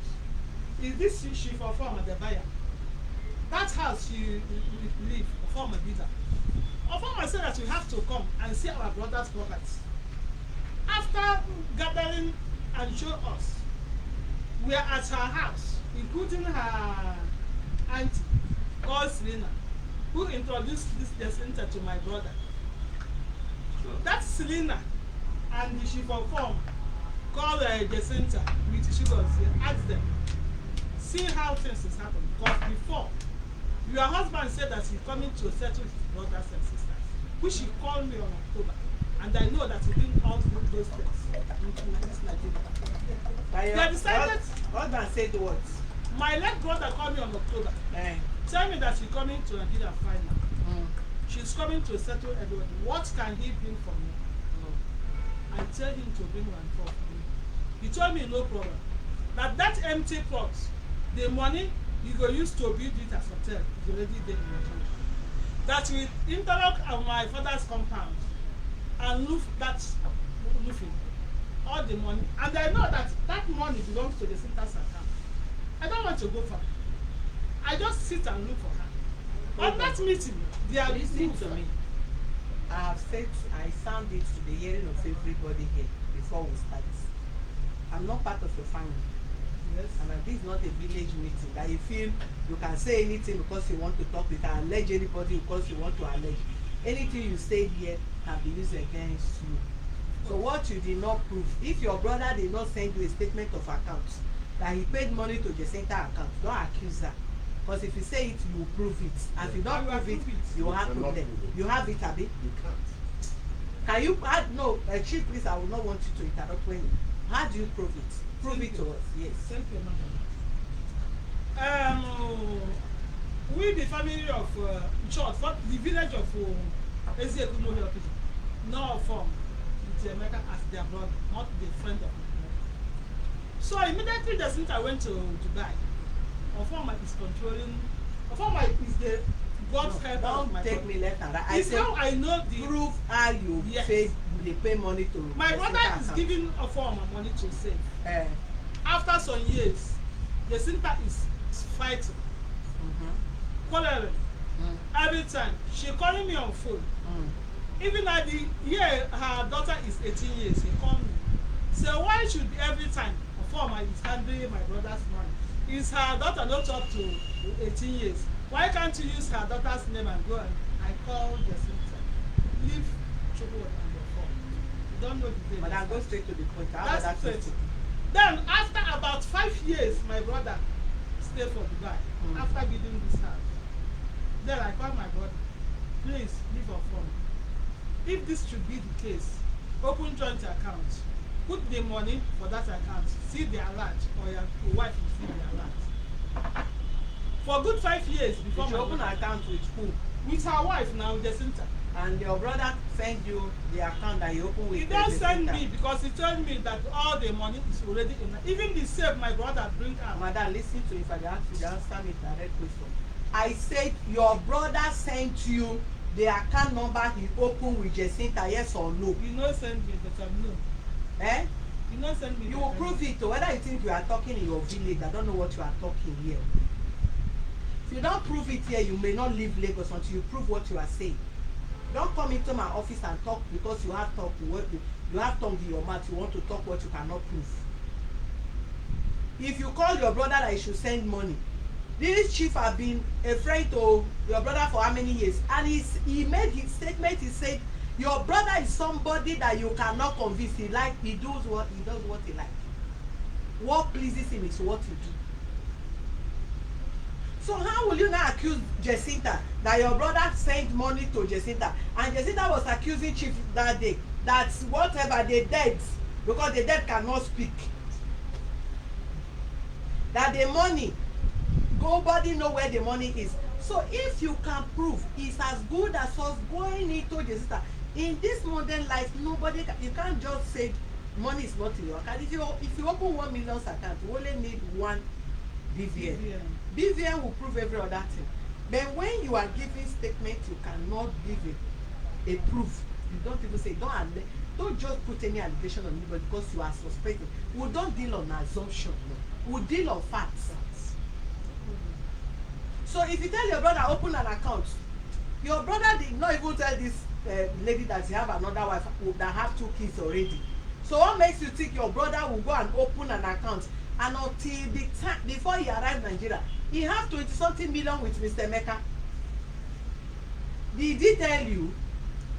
S5: Is this she for former the buyer? That house she live former bidder. Our farmer said that we have to come and see our brother's property. After gathering and show us, we are at her house, including her aunt called Selena, who introduced this Jecinta to my brother. That Selena and the chief of farm called Jecinta with Shigos, asked them, see how things is happening. Because before, your husband said that he's coming to settle his brothers and sisters, which he called me on October. And I know that he didn't all do those things in this Nigeria. They decided.
S1: Husband said what?
S5: My late brother called me on October. Tell me that she's coming to Nigeria finally. She's coming to settle everybody. What can he bring for me? I tell him to bring 1 4 for me. He told me no problem. That empty plot, the money he go use to build it as hotel is already there in Nigeria. That will interlock on my father's compound and roof that roofing, all the money. And I know that that money belongs to the Jecinta's account. I don't want to go far. I just sit and look for her. On that meeting, they are
S1: listening to me. I have said, I sound it to the hearing of everybody here before we start. I'm not part of your family.
S5: Yes.
S1: And this is not a village meeting that you feel you can say anything because you want to talk. You can allege anybody because you want to allege. Anything you say here can be used against you. So what you did not prove, if your brother did not send you a statement of account that he paid money to Jecinta account, don't accuse her. Because if you say it, you prove it. And if you don't prove it, you have problem. You have it, Abi?
S3: You can't.
S1: Can you add no, Chief, please, I will not want you to interrupt when you. How do you prove it? Prove it to us, yes.
S5: Thank you, madam. We the family of short for the village of Ezekuno people, no form with America as their brother, not the friend of my brother. So immediately Jecinta went to Dubai. Ofoma is controlling. Ofoma is the God's help of my
S1: brother. Don't take me left and right. I
S5: it's how I know the
S1: prove how you say they pay money to.
S5: My brother is giving Ofoma money to save. After some years, Jecinta is fighting, quarreling. Every time she calling me on phone. Even at the year her daughter is 18 years, he called me. So why should every time Ofoma is handling my brother's money? Is her daughter not up to 18 years? Why can't you use her daughter's name and go and I call Jecinta? Leave chukwudi on your phone. You don't know the name.
S1: But I'll go straight to the point.
S5: That's straight. Then after about 5 years, my brother stayed for Dubai after building this house. Then I called my brother, please leave our phone. If this should be the case, open joint account. Put the money for that account. See the alert, or your wife will see the alert. For good 5 years before my
S1: open account with who?
S5: With her wife now, Jecinta.
S1: And your brother send you the account that you open with.
S5: He don't send me because he told me that all the money is already in. Even the save my brother bring out.
S1: Madam, listen to if I ask you, answer me direct question. I said your brother sent you the account number he opened with Jecinta, yes or no?
S5: You know send me, but I'm no.
S1: Eh?
S5: You know send me.
S1: You will prove it. Whether you think you are talking in your village, I don't know what you are talking here. If you don't prove it here, you may not leave Lagos until you prove what you are saying. Don't come into my office and talk because you have talk. You have tongue in your mouth. You want to talk what you cannot prove. If you call your brother that he should send money, this chief have been a friend to your brother for how many years? And he made his statement. He said your brother is somebody that you cannot convince. He does what he likes. What pleases him is what he do. So how will you now accuse Jecinta that your brother sent money to Jecinta and Jecinta was accusing Chief that day that whatever they dead because the dead cannot speak that the money nobody know where the money is. So if you can prove it's as good as us going into Jecinta in this modern life, nobody you can't just say money is not in your account. If you open 1 million account, you only need 1 BVN. BVN will prove every other thing. But when you are giving statement, you cannot give a proof You don't even say, don't just put any allegation on anybody because you are suspecting. We don't deal on assumption, no. We deal on facts. So if you tell your brother open an account, your brother did not even tell this lady that he have another wife that have 2 kids already. So what makes you think your brother will go and open an account, and until the time before he arrived in Nigeria, he have 20-something million with Mr. Emeka? Did he tell you?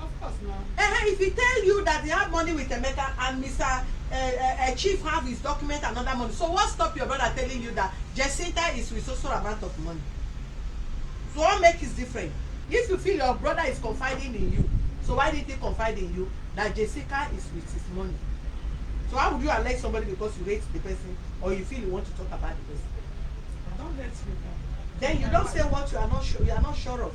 S5: Of course now.
S1: If he tell you that he have money with Emeka and Mr. Chief have his document and other money, so what stop your brother telling you that Jecinta is with so amount of money? So what make it different? If you feel your brother is confiding in you, so why didn't he confide in you that Jessica is with his money? So how would you allege somebody because you hate the person or you feel you want to talk about the person?
S5: Don't let me down.
S1: Then you don't say what you are not sure. You are not sure of.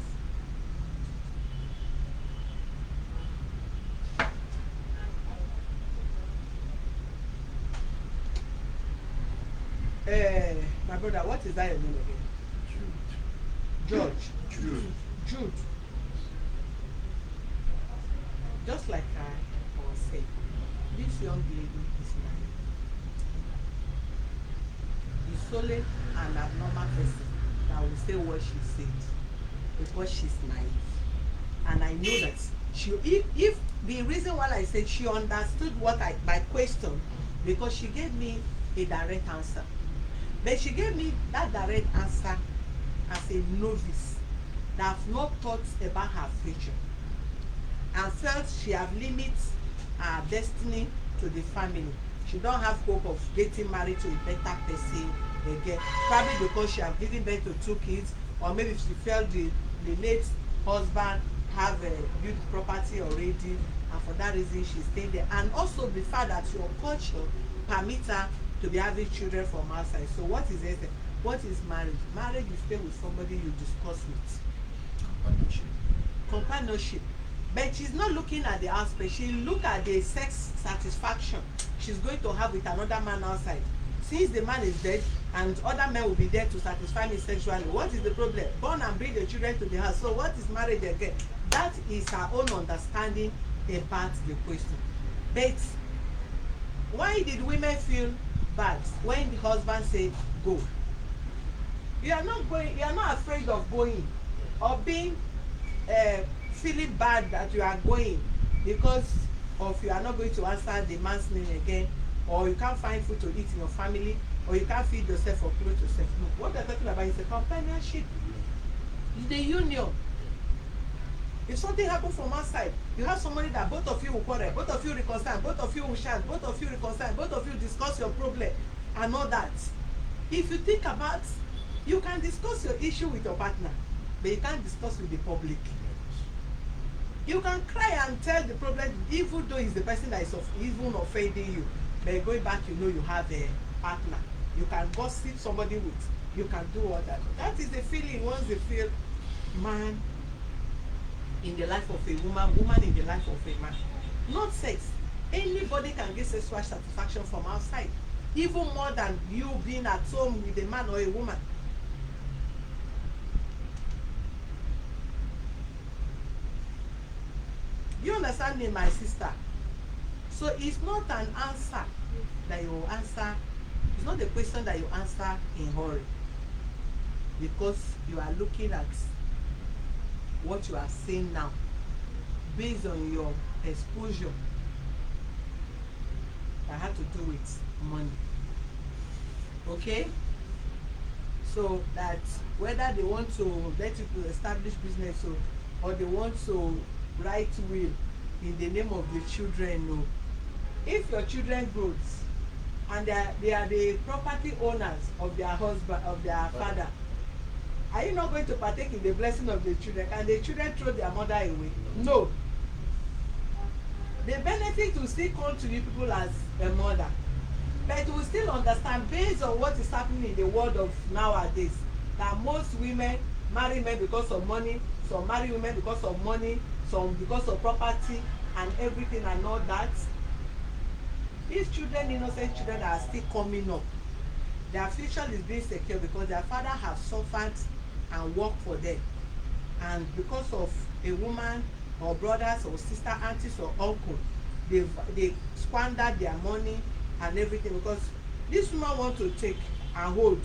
S1: My brother, what is that your name again? George. Jude. Just like I was saying, this young lady is married. Is solely an abnormal person that will say what she said because she's naive. And I know that she, if the reason why I said she understood what my question, because she gave me a direct answer. But she gave me that direct answer as a novice that have not thought about her future and felt she have limit her destiny to the family. She don't have hope of getting married to a better person again, probably because she have given birth to 2 kids, or maybe she felt the late husband have a built property already, and for that reason she stayed there. And also the fact that your culture permit her to be having children from outside. So what is it? What is marriage? Marriage, you stay with somebody you discuss with. Companionship. But she's not looking at the aspect. She look at the sex satisfaction she's going to have with another man outside. Since the man is dead and other men will be there to satisfy me sexually, what is the problem? Born and bring the children to the house. So what is marriage again? That is her own understanding about the question. But why did women feel bad when the husband said go? You are not going, you are not afraid of going or being feeling bad that you are going because of you are not going to answer the man's name again, or you can't find food to eat in your family, or you can't feed yourself or clothe yourself. No, what they're talking about is a companionship. It's the union. If something happens from outside, you have somebody that both of you will quarrel, both of you reconcile, both of you will shout, both of you reconcile, both of you discuss your problem and all that. If you think about, you can discuss your issue with your partner, but you can't discuss with the public. You can cry and tell the problem, even though it's the person that is even offending you. But going back, you know you have a partner. You can gossip somebody with. You can do all that. That is the feeling once you feel man in the life of a woman, woman in the life of a man. Not sex. Anybody can get sexual satisfaction from outside, even more than you being at home with a man or a woman. You understand me, my sister? So it's not an answer that you answer. It's not a question that you answer in hurry, because you are looking at what you are saying now based on your exposure that had to do with money. Okay? So that whether they want to let you to establish business or they want to write will in the name of the children, no. If your children grows and they are the property owners of their husband, of their father, are you not going to partake in the blessing of the children? Can the children throw their mother away? No. The benefit will still come to you people as a mother, but we still understand based on what is happening in the world of nowadays that most women marry men because of money, some marry women because of money, some because of property and everything and all that. These children, innocent children, are still coming up. Their future is being secure because their father has suffered and worked for them, and because of a woman or brothers or sister, aunties or uncle, they squander their money and everything, because this woman want to take and hold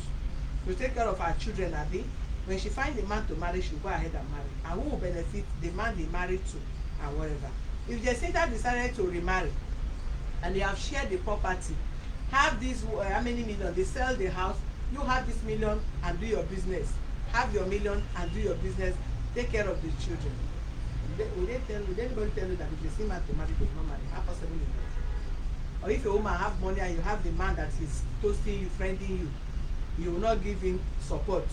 S1: to take care of her children, abi. When she find a man to marry, she go ahead and marry, and who will benefit? The man they married to and whatever. If Jecinta decided to remarry and they have shared the property, have this how many million, they sell the house, you have this million and do your business, have your million and do your business, take care of the children. Will anybody tell you that if you see man to marry, they not marry? How possible is that? Or if a woman have money and you have the man that is toasting you, friending you, you will not give him support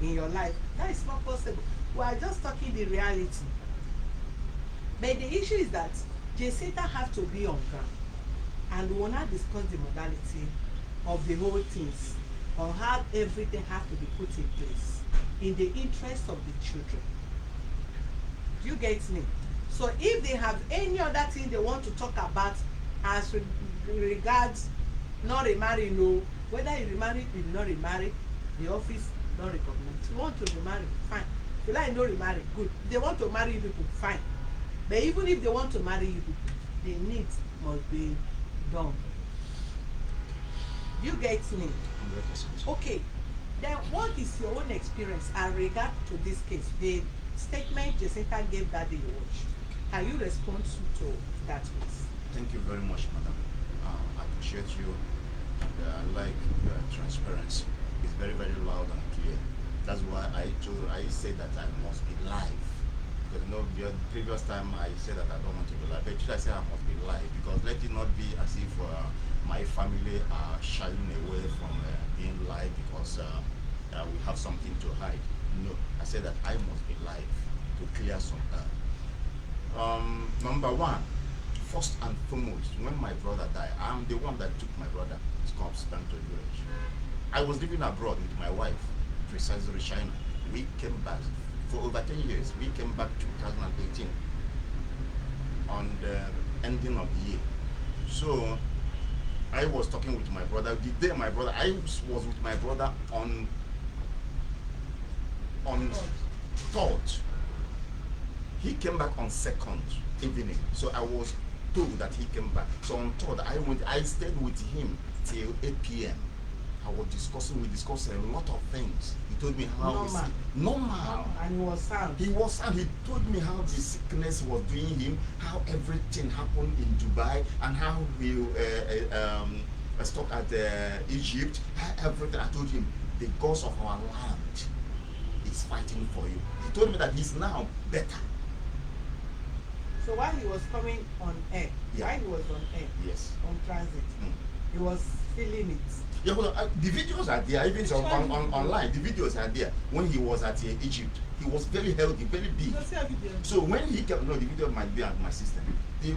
S1: in your life. That is not possible. We are just talking the reality. But the issue is that Jecinta have to be on ground, and we will not discuss the modality of the whole things, on how everything has to be put in place in the interest of the children. Do you get me? So if they have any other thing they want to talk about as regards not remarry, no, whether you remarry, you did not remarry, the office don't recognize. If you want to remarry, fine. If you like no remarry, good. If they want to marry you people, fine. But even if they want to marry you people, the needs must be done. You get me?
S6: 100%.
S1: Okay. Then what is your own experience in regard to this case? The statement Jecinta gave that day you watched. Can you respond to that, please?
S6: Thank you very much, madam. I appreciate you. I like your transparency. It's very, very loud and clear. That's why I say that I must be live. Because you know, the previous time I said that I don't want to be live. But today I say I must be live, because let it not be as if my family are shying away from being live because we have something to hide. No, I said that I must be live to clear some air. Number one, first and foremost, when my brother died, I'm the one that took my brother to Constantine village. I was living abroad with my wife, precisely China. We came back for over 10 years. We came back 2018 on the ending of the year. So I was talking with my brother. The day my brother, I was with my brother on third. He came back on second evening. So I was told that he came back. So on third, I stayed with him till 8 p.m. We discussed a lot of things. He told me how normal.
S1: And he was sound.
S6: He was sound. He told me how the sickness was doing him, how everything happened in Dubai, and how we stopped at Egypt. Everything. I told him, the gods of our land is fighting for you. He told me that he's now better.
S1: So while he was coming on air,
S6: Yeah.
S1: while he was on air,
S6: Yes.
S1: on transit, he was feeling it.
S6: Yeah, well, the videos are there, even online. The videos are there. When he was at Egypt, he was very healthy, very big.
S5: You see a video.
S6: So when he came, no, the video might be at my sister.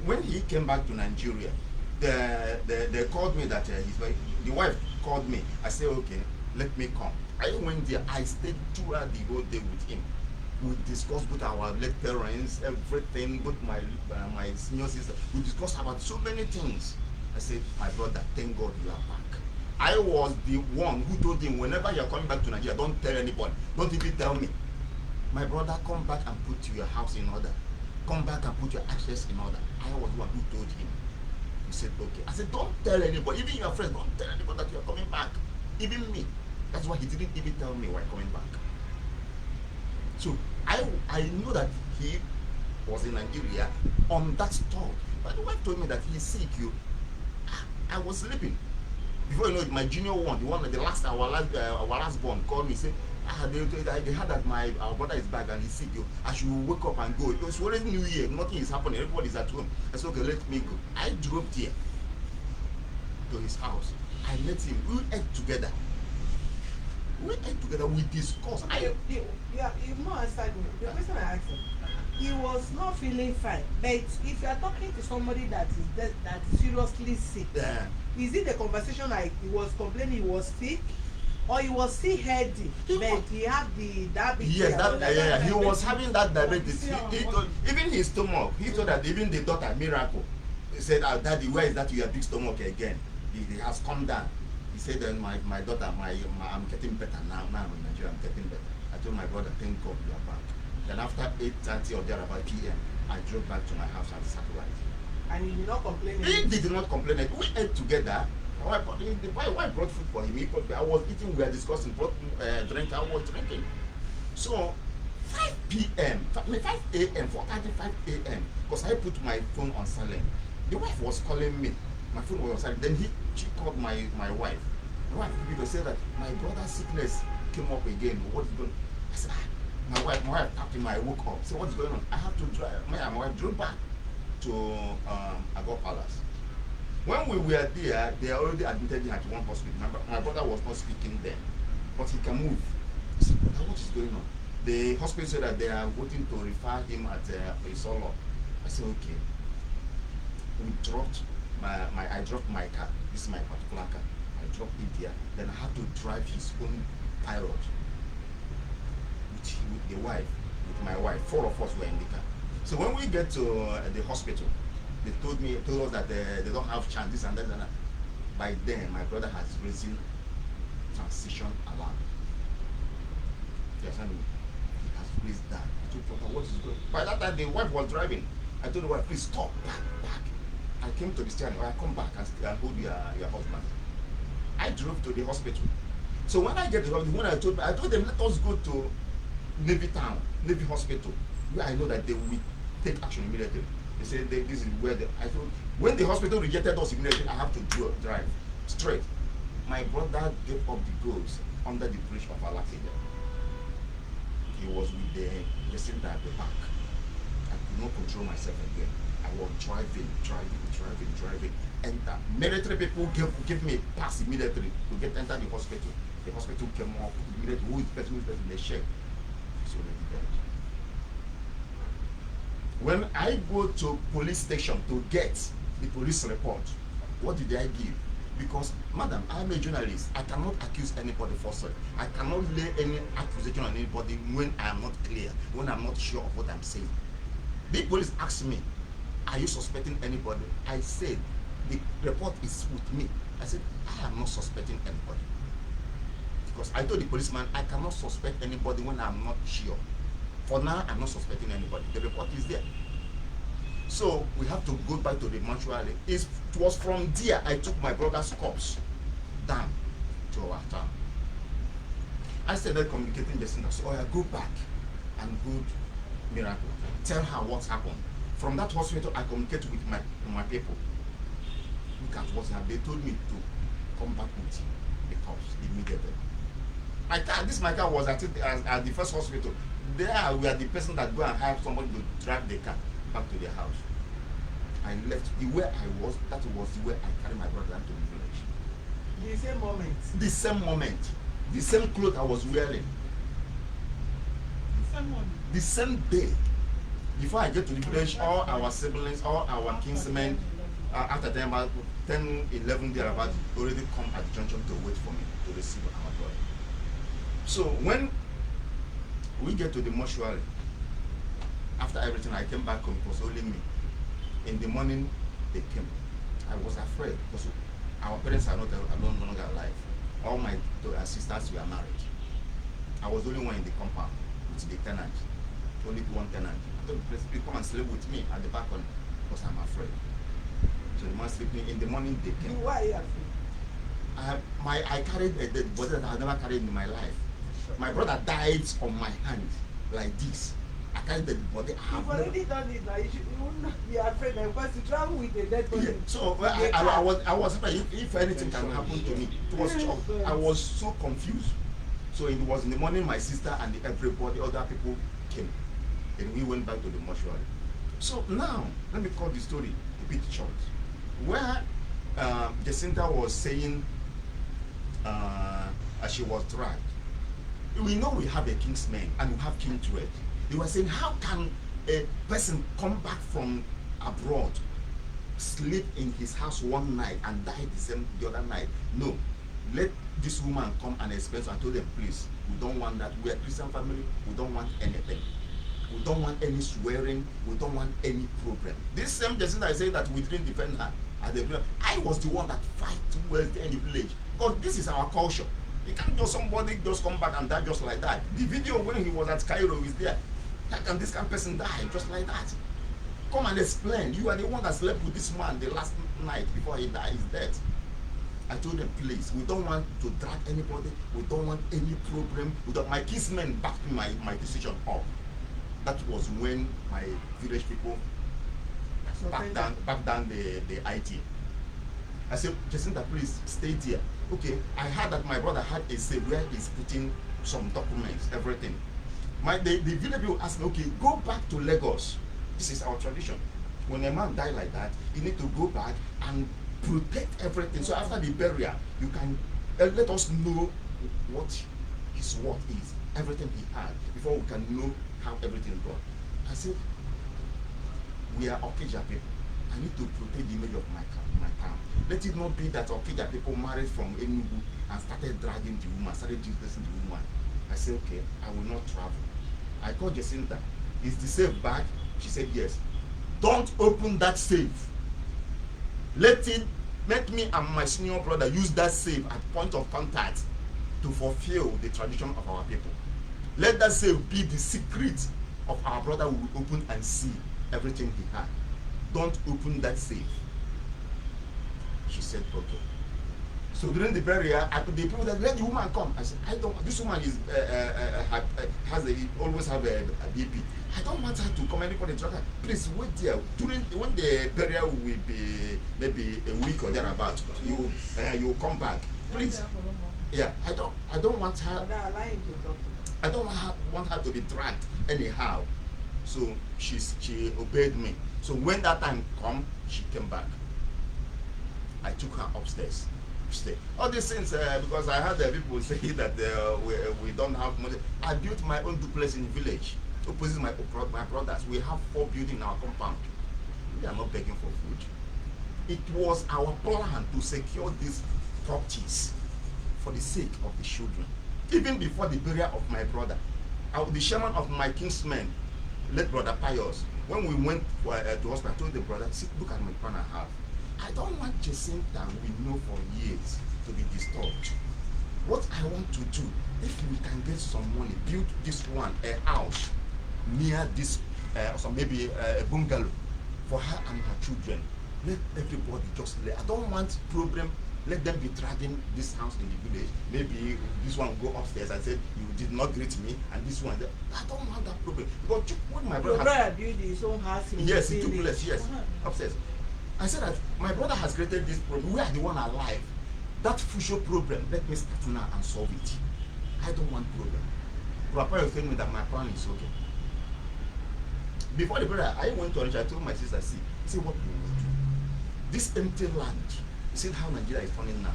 S6: When he came back to Nigeria, they called me that the wife called me. I said, okay, let me come. I went there. I stayed throughout the whole day with him. We discussed with our late parents, everything, with my senior sister. We discussed about so many things. I said, my brother, thank God you are back. I was the one who told him, whenever you're coming back to Nigeria, don't tell anybody. Don't even tell me. My brother, come back and put your house in order. Come back and put your access in order. I was the one who told him. He said, okay. I said, don't tell anybody. Even your friends, don't tell anybody that you're coming back. Even me. That's why he didn't even tell me why coming back. So I know that he was in Nigeria on that thought. But the wife told me that he's sick. I was sleeping. Before you know it, my junior one, our last born called me, said, they heard that our brother is back and he's sick. I should wake up and go. It was already New Year, nothing is happening, everybody's at home. I said, okay, let me go. I drove there to his house. I met him. We ate together. We discussed.
S1: You've not answered me. The question I asked him, he was not feeling fine. But if you are talking to somebody that is seriously sick,
S6: Yeah.
S1: is it the conversation like he was complaining he was sick, or he was still healthy, but he had the diabetes?
S6: Yes, he was having that diabetes. He told, even his stomach, he told that even the daughter, Miracle, he said, Daddy, where is that your big stomach again? He has come down. He said, then my daughter, I'm getting better now. Now in Nigeria, I'm getting better. I told my brother, thank God you are back. Then after 8:30 or thereabout p.m., I drove back to my house at Saturday.
S1: And he did not complain.
S6: He did not complain. We ate together. My wife brought food for him. I was eating, we were discussing, brought drink, I was drinking. So 5 p.m., 5 a.m., 4:35 a.m., because I put my phone on silent. The wife was calling me. My phone was on silent. Then she called my wife. My wife people said that my brother's sickness came up again. What is going on? I said, my wife tapped him. I woke up. So what's going on? I have to drive. My wife drove back to Agor Palace. When we were there, they already admitted him at one hospital. My brother was not speaking then, but he can move. I said, brother, what is going on? The hospital said that they are waiting to refer him at Isolo. I said, okay. We dropped I dropped my car. This is my particular car. I dropped it there. Then I had to drive his own pilot with the wife, with my wife. 4 of us were in the car. So when we get to the hospital, they told us that they don't have chance, this and that and that. By then, my brother has risen transition alarm. Yes, I mean, he has raised that. I told brother, what is going on? By that time, the wife was driving. I told the wife, please stop, back. I came to the steering, I come back and hold your husband. I drove to the hospital. So when I get to the hospital, when I told them, let us go to Navy Town, Navy Hospital, where I know that they will take action immediately. They said this is where I told, when the hospital rejected us immediately, I have to drive straight. My brother gave up the ghost under the bridge of Alakia. He was with the jecinta at the back. I could not control myself again. I was driving. Enter. Military people give me a pass immediately to enter the hospital. The hospital came up immediately. Who is person? They check. He's already dead. When I go to police station to get the police report, what did I give? Because, madam, I'm a journalist. I cannot accuse anybody falsely. I cannot lay any accusation on anybody when I am not clear, when I'm not sure of what I'm saying. The police asked me, are you suspecting anybody? I said, the report is with me. I said, I am not suspecting anybody. Because I told the policeman, I cannot suspect anybody when I'm not sure. For now, I'm not suspecting anybody. The report is there. So we have to go back to the mortuary. It was from there I took my brother's corpse down to our town. I started communicating Jecinta. So I go back and good miracle. Tell her what's happened. From that hospital, I communicated with my people. Look at what's happened. They told me to come back with the corpse immediately. My car, my car was at the first hospital. There we are the person that go and hire somebody to drive the car back to their house. I left the way I was, that was the way I carried my brother to the village.
S1: The same moment.
S6: The same moment. The same clothes I was wearing.
S5: The same one.
S6: The same day. Before I get to the village, all our siblings, all our kinsmen, after them about 10, 11 thereabout, already come at the junction to wait for me to receive our body. So when we get to the mortuary, after everything, I came back home. It was only me. In the morning, they came. I was afraid because our parents are no longer alive. All my sisters were married. I was the only one in the compound with the tenant. Only one tenant. I told the people come and sleep with me at the balcony because I'm afraid. So the man sleeping. In the morning, they came.
S1: Why are you afraid?
S6: I carried a dead body that I never carried in my life. My brother died on my hand like this. I carried the body.
S1: You've already done it now. You will not be afraid because you travel with a dead body.
S6: Yeah. So I was afraid if anything can happen to me. It was I was so confused. So it was in the morning my sister and everybody, other people came. And we went back to the mortuary. So now, let me cut the story a bit short. Where Jecinta was saying as she was dragged, we know we have a kinsman and we have kindred. They were saying, how can a person come back from abroad, sleep in his house one night and die the other night? No. Let this woman come and explain. I told them, please, we don't want that. We are a Christian family. We don't want anything. We don't want any swearing. We don't want any problem. This same Jecinta I say that we didn't defend her at the village. I was the one that fight well in the village. Because this is our culture. You can't just somebody just come back and die just like that. The video when he was at Cairo is there. How can this kind of person die just like that? Come and explain. You are the one that slept with this man the last night before he died. He's dead. I told them, please, we don't want to drag anybody. We don't want any problem. My kinsmen backed my decision up. That was when my village people backed down the IT. I said, Jecinta, please stay there. Okay, I heard that my brother had a say where he's putting some documents, everything. The village people asked me, okay, go back to Lagos. This is our tradition. When a man died like that, you need to go back and protect everything. So after the burial, you can let us know what his worth is, everything he had, before we can know how everything gone. I said, we are Okija people. I need to protect the image of my town. Let it not be that Okija people married from Enugu and started dragging the woman, started displacing the woman. I said, okay, I will not travel. I called Jecinta. Is the safe back? She said yes. Don't open that safe. Let me and my senior brother use that safe at point of contact to fulfill the tradition of our people. Let that safe be the secret of our brother who will open and see everything he had. Don't open that safe. She said, okay. So during the burial, the people that let the woman come. I said, I don't. This woman is always have a BP. I don't want her to come. Anybody drag her. Please wait there. When the burial will be maybe a week or thereabout, you come back. Please. Yeah, I don't want her. I don't want her to be dragged anyhow. So she obeyed me. So when that time come, she came back. I took her upstairs. All these things because I heard people say that we don't have money. I built my own duplex in the village opposite my brothers. We have 4 buildings in our compound. We are not begging for food. It was our plan to secure these properties for the sake of the children. Even before the burial of my brother, the chairman of my kinsmen, late brother Pius, when we went to hospital, I told the brother, see, look at my plan I have. I don't want Jecinta we know for years to be disturbed. What I want to do, if we can get some money, build this one, a house near this, so maybe a bungalow for her and her children. Let everybody just lay. I don't want problem. Let them be dragging this house in the village. Maybe this one go upstairs and said, you did not greet me, and this one, I don't want that problem. Because when my brother
S1: built his own house in
S6: yes,
S1: the
S6: it took
S1: village.
S6: place, yes, upstairs. I said that my brother has created this problem. We are the one alive. That future problem, let me start now and solve it. I don't want problem. Papa was telling me that my plan is okay. Before the prayer, I went to Onitsha. I told my sister, see what we will do. This empty land, you see how Nigeria is turning now.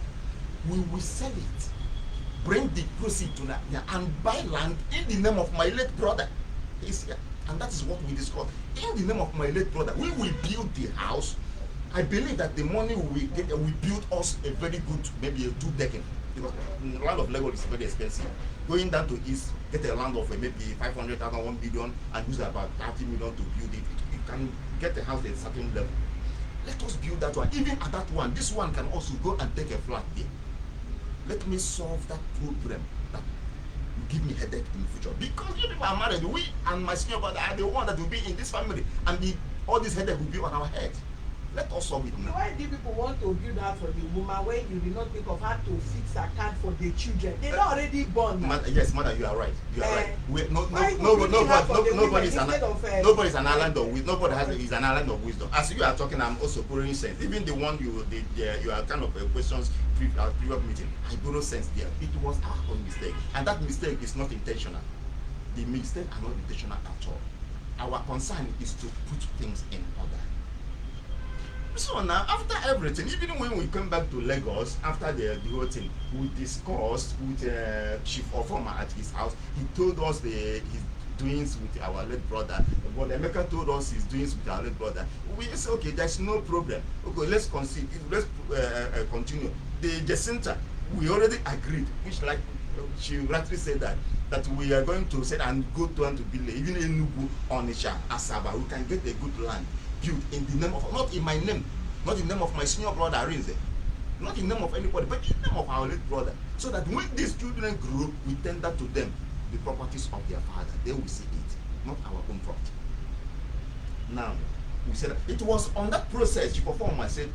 S6: We will sell it, bring the proceeds to Nigeria, and buy land in the name of my late brother. He's here. And that is what we discussed. In the name of my late brother, we will build the house. I believe that the money we get will build us a very good, maybe a 2-decade. Because the land of Lagos is very expensive. Going down to East, get a land of maybe 500,000, 1 billion, and use about 30 million to build it. You can get a house at a certain level. Let us build that one. Even at that one, this one can also go and take a flat there. Let me solve that problem that will give me headache in the future. Because you people are married, we and my senior brother are the one that will be in this family, and all this headache will be on our head. Let us solve it now.
S1: Why do people want to build that for the woman when you did not think of how to fix a card for the children? They're already born.
S6: Yes, mother, you are right. You are right. Nobody's an island of wisdom. Nobody is an island of wisdom. As you are talking, I'm also borrowing sense. Even the one you are kind of questions previous meeting, I borrow sense there. It was our own mistake, and that mistake is not intentional. The mistakes are not intentional at all. Our concern is to put things in order. So now, after everything, even when we came back to Lagos, after the whole thing, we discussed with Chief Ofoma at his house. He told us his doings with our late brother. But Emeka told us his doings with our late brother. We said, okay, there's no problem. Okay, let's continue. The Jecinta, we already agreed, which like she rightly said that we are going to set and go down to Bile, even in Enugu, Onitsha, Asaba. We can get a good land built in the name of, not in my name, not in the name of my senior brother Arinze, not in the name of anybody, but in the name of our late brother. So that when these children grow, we tender to them the properties of their father. They will see it. not our own property. Now, we said that it was on that process she performed. I said,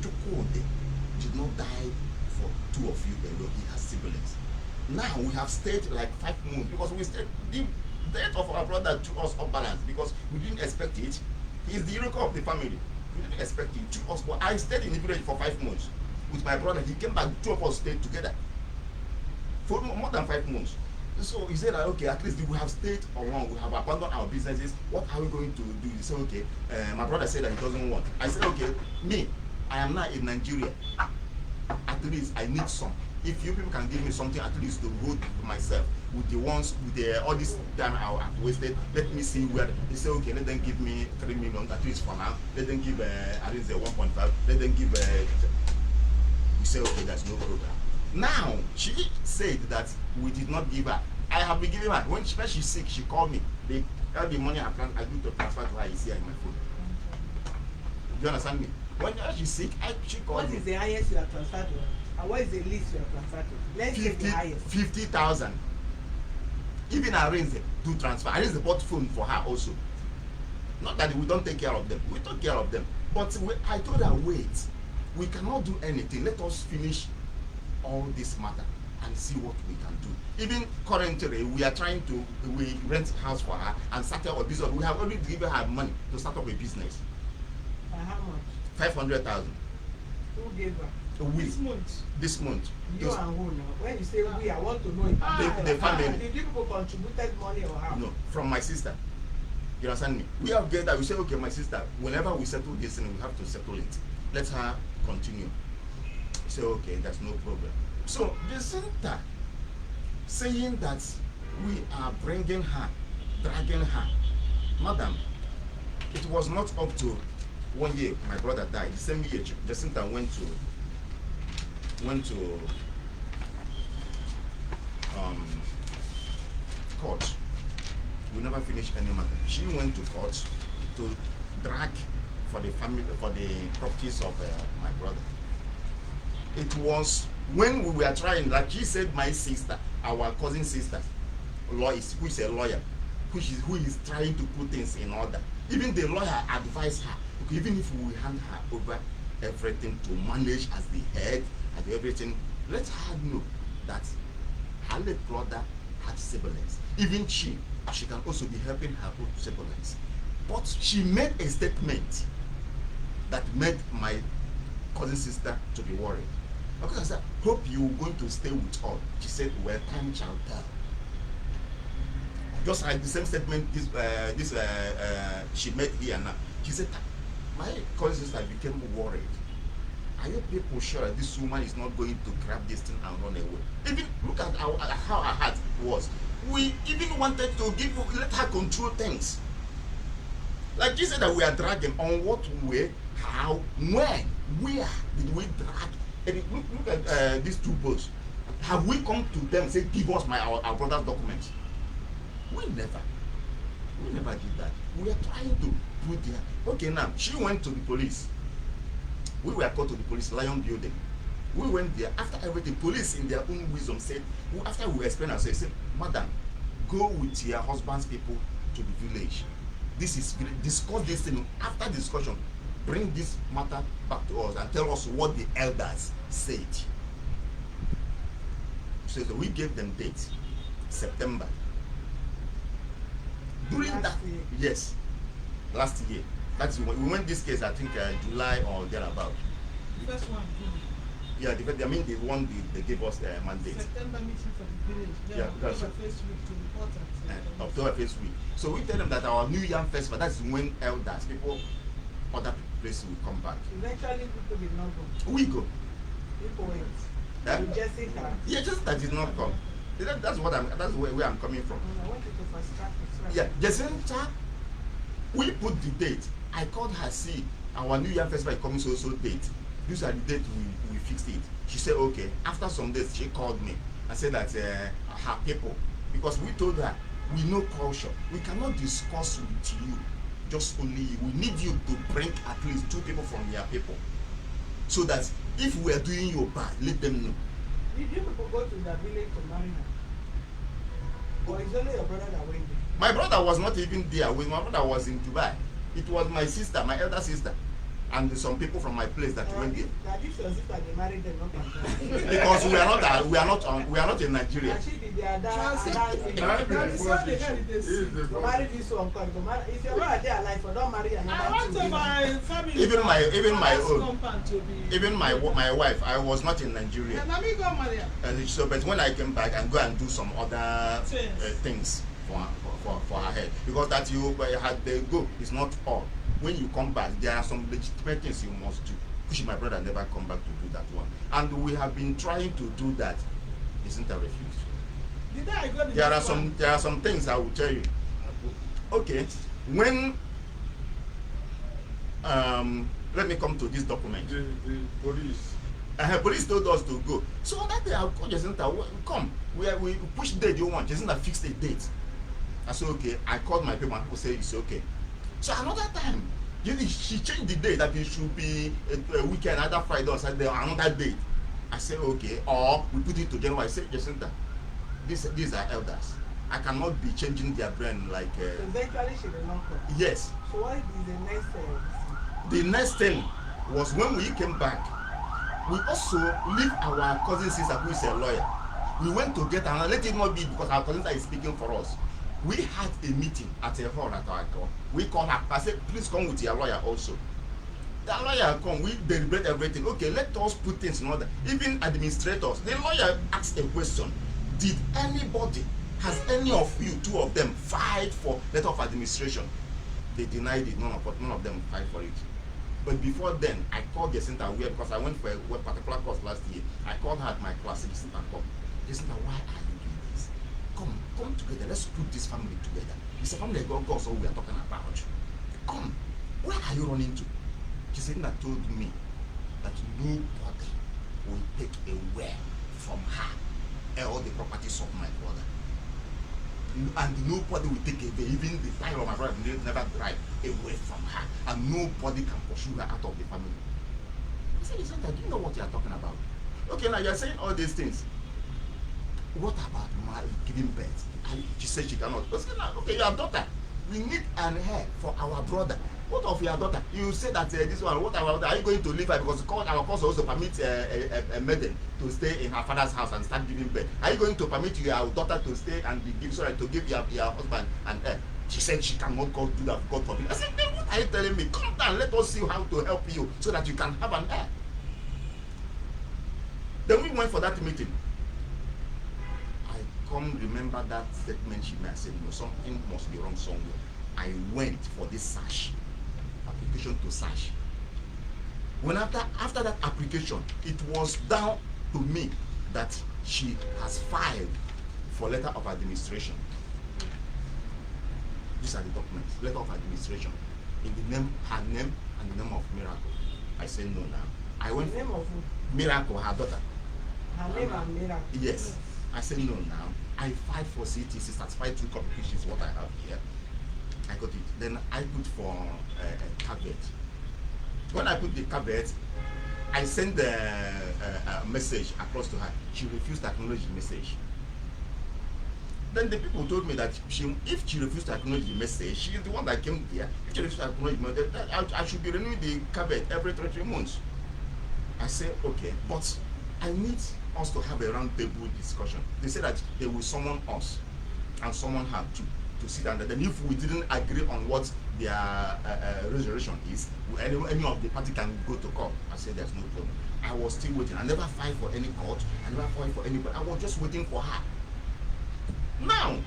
S6: chukwudi did not die for two of you alone. He has siblings. Now we have stayed like 5 months because we stayed. The death of our brother took us off balance because we didn't expect it. He is the hero of the family. We didn't expect it. Took us. I stayed in the village for 5 months with my brother. He came back. 2 of us stayed together for more than 5 months. So he said that, okay, at least we have stayed along, we have abandoned our businesses. What are we going to do? He said, okay. My brother said that he doesn't want. I said, okay, me, I am now in Nigeria. At least I need some. If you people can give me something at least to hold myself with the ones with the all this time I've wasted, let me see where. He said, okay, let them give me 3 million at least for now. Let them give at least 1.5. Let them give. We said, okay, there's no problem. Now she said that we did not give her. I have been giving her. When she's sick, she called me. They have the money I do to transfer to her. You see her in my phone. Do you understand me? When she's sick, she called me.
S1: What is the highest you have transferred to her? And what is the least you have transferred to? Let's take the highest.
S6: 50,000. Even arrange to transfer. Arrange the bought phone for her also. Not that we don't take care of them. We take care of them. But I told her, wait. We cannot do anything. Let us finish all this matter and see what we can do. Even currently, we are trying to rent a house for her and start up a business. We have already given her money to start up a business.
S1: How much?
S6: 500,000.
S1: Who gave her?
S5: This month.
S6: This month.
S1: You and who now? When you say we, I want to know if
S6: The family.
S1: Did you people contributed money or how?
S6: No, from my sister. You understand me? We have get that. We say, okay, my sister, whenever we settle this thing, we have to settle it. Let her continue. We say, okay, that's no problem. So, jecinta saying that we are bringing her, dragging her. Madam, it was not up to 1 year my brother died. The same year, jecinta went to court. We never finished any matter. She went to court to drag for the family, for the properties of my brother. It was when we were trying, like she said, my sister, our cousin sister, who is a lawyer, who is trying to put things in order. Even the lawyer advised her, okay, even if we hand her over everything to manage as the head and everything, let her know that her late brother had siblings. Even she can also be helping her own siblings. But she made a statement that made my cousin sister to be worried. Okay, I said, hope you're going to stay with us. She said, well, time shall tell. Just like the same statement she made here now. She said, my cousin sister became worried. Are you people sure this woman is not going to grab this thing and run away? Even look at how our heart was. We even wanted to let her control things. Like you said that we are dragging on what way, how, when, where did we drag? And look at these 2 boats. Have we come to them and say, give us our brother's documents? We never did that. We are trying to put there. Okay, now she went to the police. We were called to the police, Lion Building. We went there. After everything, police in their own wisdom said, after we explained ourselves, said, madam, go with your husband's people to the village. Discuss this thing. After discussion, bring this matter back to us and tell us what the elders said. So we gave them date, September. During that, yes, last year. That's when we went this case, I think July or thereabout.
S5: The first one,
S6: Yeah, the one they gave us the mandate.
S5: September meeting for the village. Then
S6: Yeah, that's
S5: October first week to report at
S6: October 1st week. So we tell them that our New Year festival, that's when elders, people, other places will come back.
S1: Eventually, people did not go.
S6: We go.
S1: People went.
S6: Yeah?
S1: To Jessica.
S6: Yeah, just that did not come. That's where I'm coming from.
S1: I wanted to fast track it.
S6: Yeah, jecinta, we put the date. I called her, see, our New Year festival is coming so date. These are the date we fixed it. She said, okay. After some days, she called me and said that her people, because we told her, we know culture. We cannot discuss with you, just only you. We need you to bring at least 2 people from your people. So that if we are doing your bad, let them know.
S1: Did you people go to the village to marry her? Or is It's only your brother that went there.
S6: My brother was not even there. With my brother was in Dubai. It was my sister, my elder sister, and some people from my place that went there.
S1: That if your sister they married them, not like
S6: Because we are not in Nigeria.
S1: and she did the other.
S5: That is why they carry this.
S1: Go marry this one, come. Go marry. If your brother there alive, for don't marry
S5: I
S1: another
S5: want
S1: two.
S5: to my family.
S6: Even my own.
S5: Compound to be.
S6: Even my wife, I was not in Nigeria.
S5: And let me go, Maria.
S6: And so, but when I came back and go and do some other things for her head, because that you had the go is not all. When you come back, there are some legitimate things you must do, which my brother never come back to do that one. And we have been trying to do that. Isn't a refuse?
S5: Did I go to
S6: There
S5: this
S6: are
S5: one?
S6: some things I will tell you. Okay, when let me come to this document.
S3: The police.
S6: Police told us to go. So that day I called Jecinta, come. We push the date you want. Jecinta fixed a date. I said, okay. I called my people and people say it's okay. So another time, she changed the date that it should be a weekend, either Friday or Saturday, or another date. I said, okay. Or we put it together. I said, Jecinta, these are elders. I cannot be changing their brain like.
S1: Eventually, she will not come.
S6: Yes.
S1: So what is the next?
S6: The next thing was when we came back, we also leave our cousin sister who is a lawyer. We went to get her, let it not be because our cousin sister is speaking for us. We had a meeting at a hall at our call. We called her. I said, please come with your lawyer also. The lawyer come, we deliberate everything. Okay, let us put things in order. Even administrators, the lawyer asked a question. Did anybody, has any of you, two of them, fight for letter of administration? They denied it, none of them fight for it. But before then, I called Jecinta because I went for a particular course last year. I called her at my class, Jecinta, come. Jecinta, why are you doing this? Come together, let's put this family together. It's a family God, so we are talking about. Come, where are you running to? Jecinta told me that nobody will take away from her all the properties of my brother. And nobody will take away, even the time of my brother will never drive away from her. And nobody can pursue her out of the family. I said, Jecinta, do you know what you are talking about? Okay, now you are saying all these things. What about giving birth? She said she cannot. I said, okay, your daughter, we need an heir for our brother. What of your daughter? You say that this one, what about, are you going to leave her? Because our course also permits a maiden to stay in her father's house and start giving birth. Are you going to permit your daughter to stay and to give your husband an heir? She said she cannot go do that, God forbid. I said, then what are you telling me? Come down, let us see how to help you so that you can have an heir. Then we went for that meeting. I come remember that statement she made. I said, no, something must be wrong somewhere. I went for this search. Application to search. When after that application, it was down to me that she has filed for letter of administration. These are the documents, letter of administration, in the name, her name, and the name of Miracle. I said no now. I went
S1: The name
S6: for
S1: of who?
S6: Miracle, her daughter.
S1: Her name and Miracle.
S6: Yes. I said no now. I filed for CTC, certified true copy, which is what I have here. I got it. Then I put for a caveat. When I put the caveat, I sent a message across to her. She refused to acknowledge the message. Then the people told me that if she refused to acknowledge the message, she is the one that came there. If she refused to acknowledge the message, I should be renewing the caveat every 3 months. I said, okay, but I need us to have a round table discussion. They said that they will summon us, and someone had to sit down. Then if we didn't agree on what their resolution is, any of the party can go to court. I said there's no problem. I was still waiting. I never filed for any court. I never filed for anybody. I was just waiting for her. Now,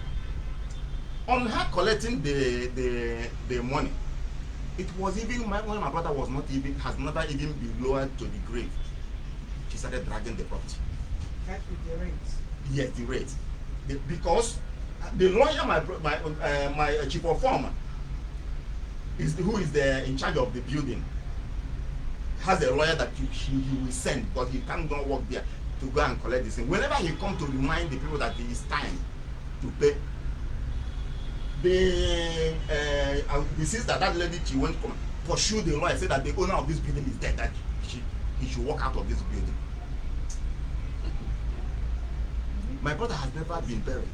S6: on her collecting the money, it was even when my brother has never even been lowered to the grave. She started dragging the property.
S1: That is the rate.
S6: Yes, the rate. Because the lawyer, my chief of farmer, who is in charge of the building, has a lawyer that he will send, because he can't go work there to go and collect this thing. Whenever he comes to remind the people that it is time to pay, the sister, that lady, she went to pursue the lawyer, said that the owner of this building is dead, that he should walk out of this building. My brother has never been buried.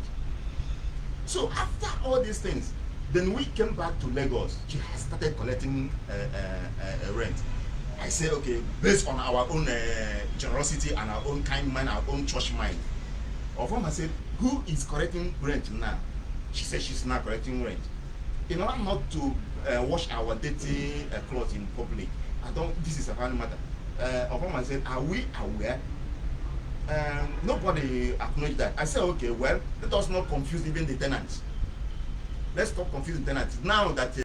S6: So after all these things, then we came back to Lagos. She has started collecting rent. I said, okay, based on our own generosity and our own kind mind, our own church mind. Ofoma said, who is collecting rent now? She said she's not collecting rent. In order not to wash our dirty clothes in public, this is a funny matter. Ofoma said, are we aware? Nobody acknowledged that. I said, okay, well, let us not confuse even the tenants. Let's stop confusing tenants. Now that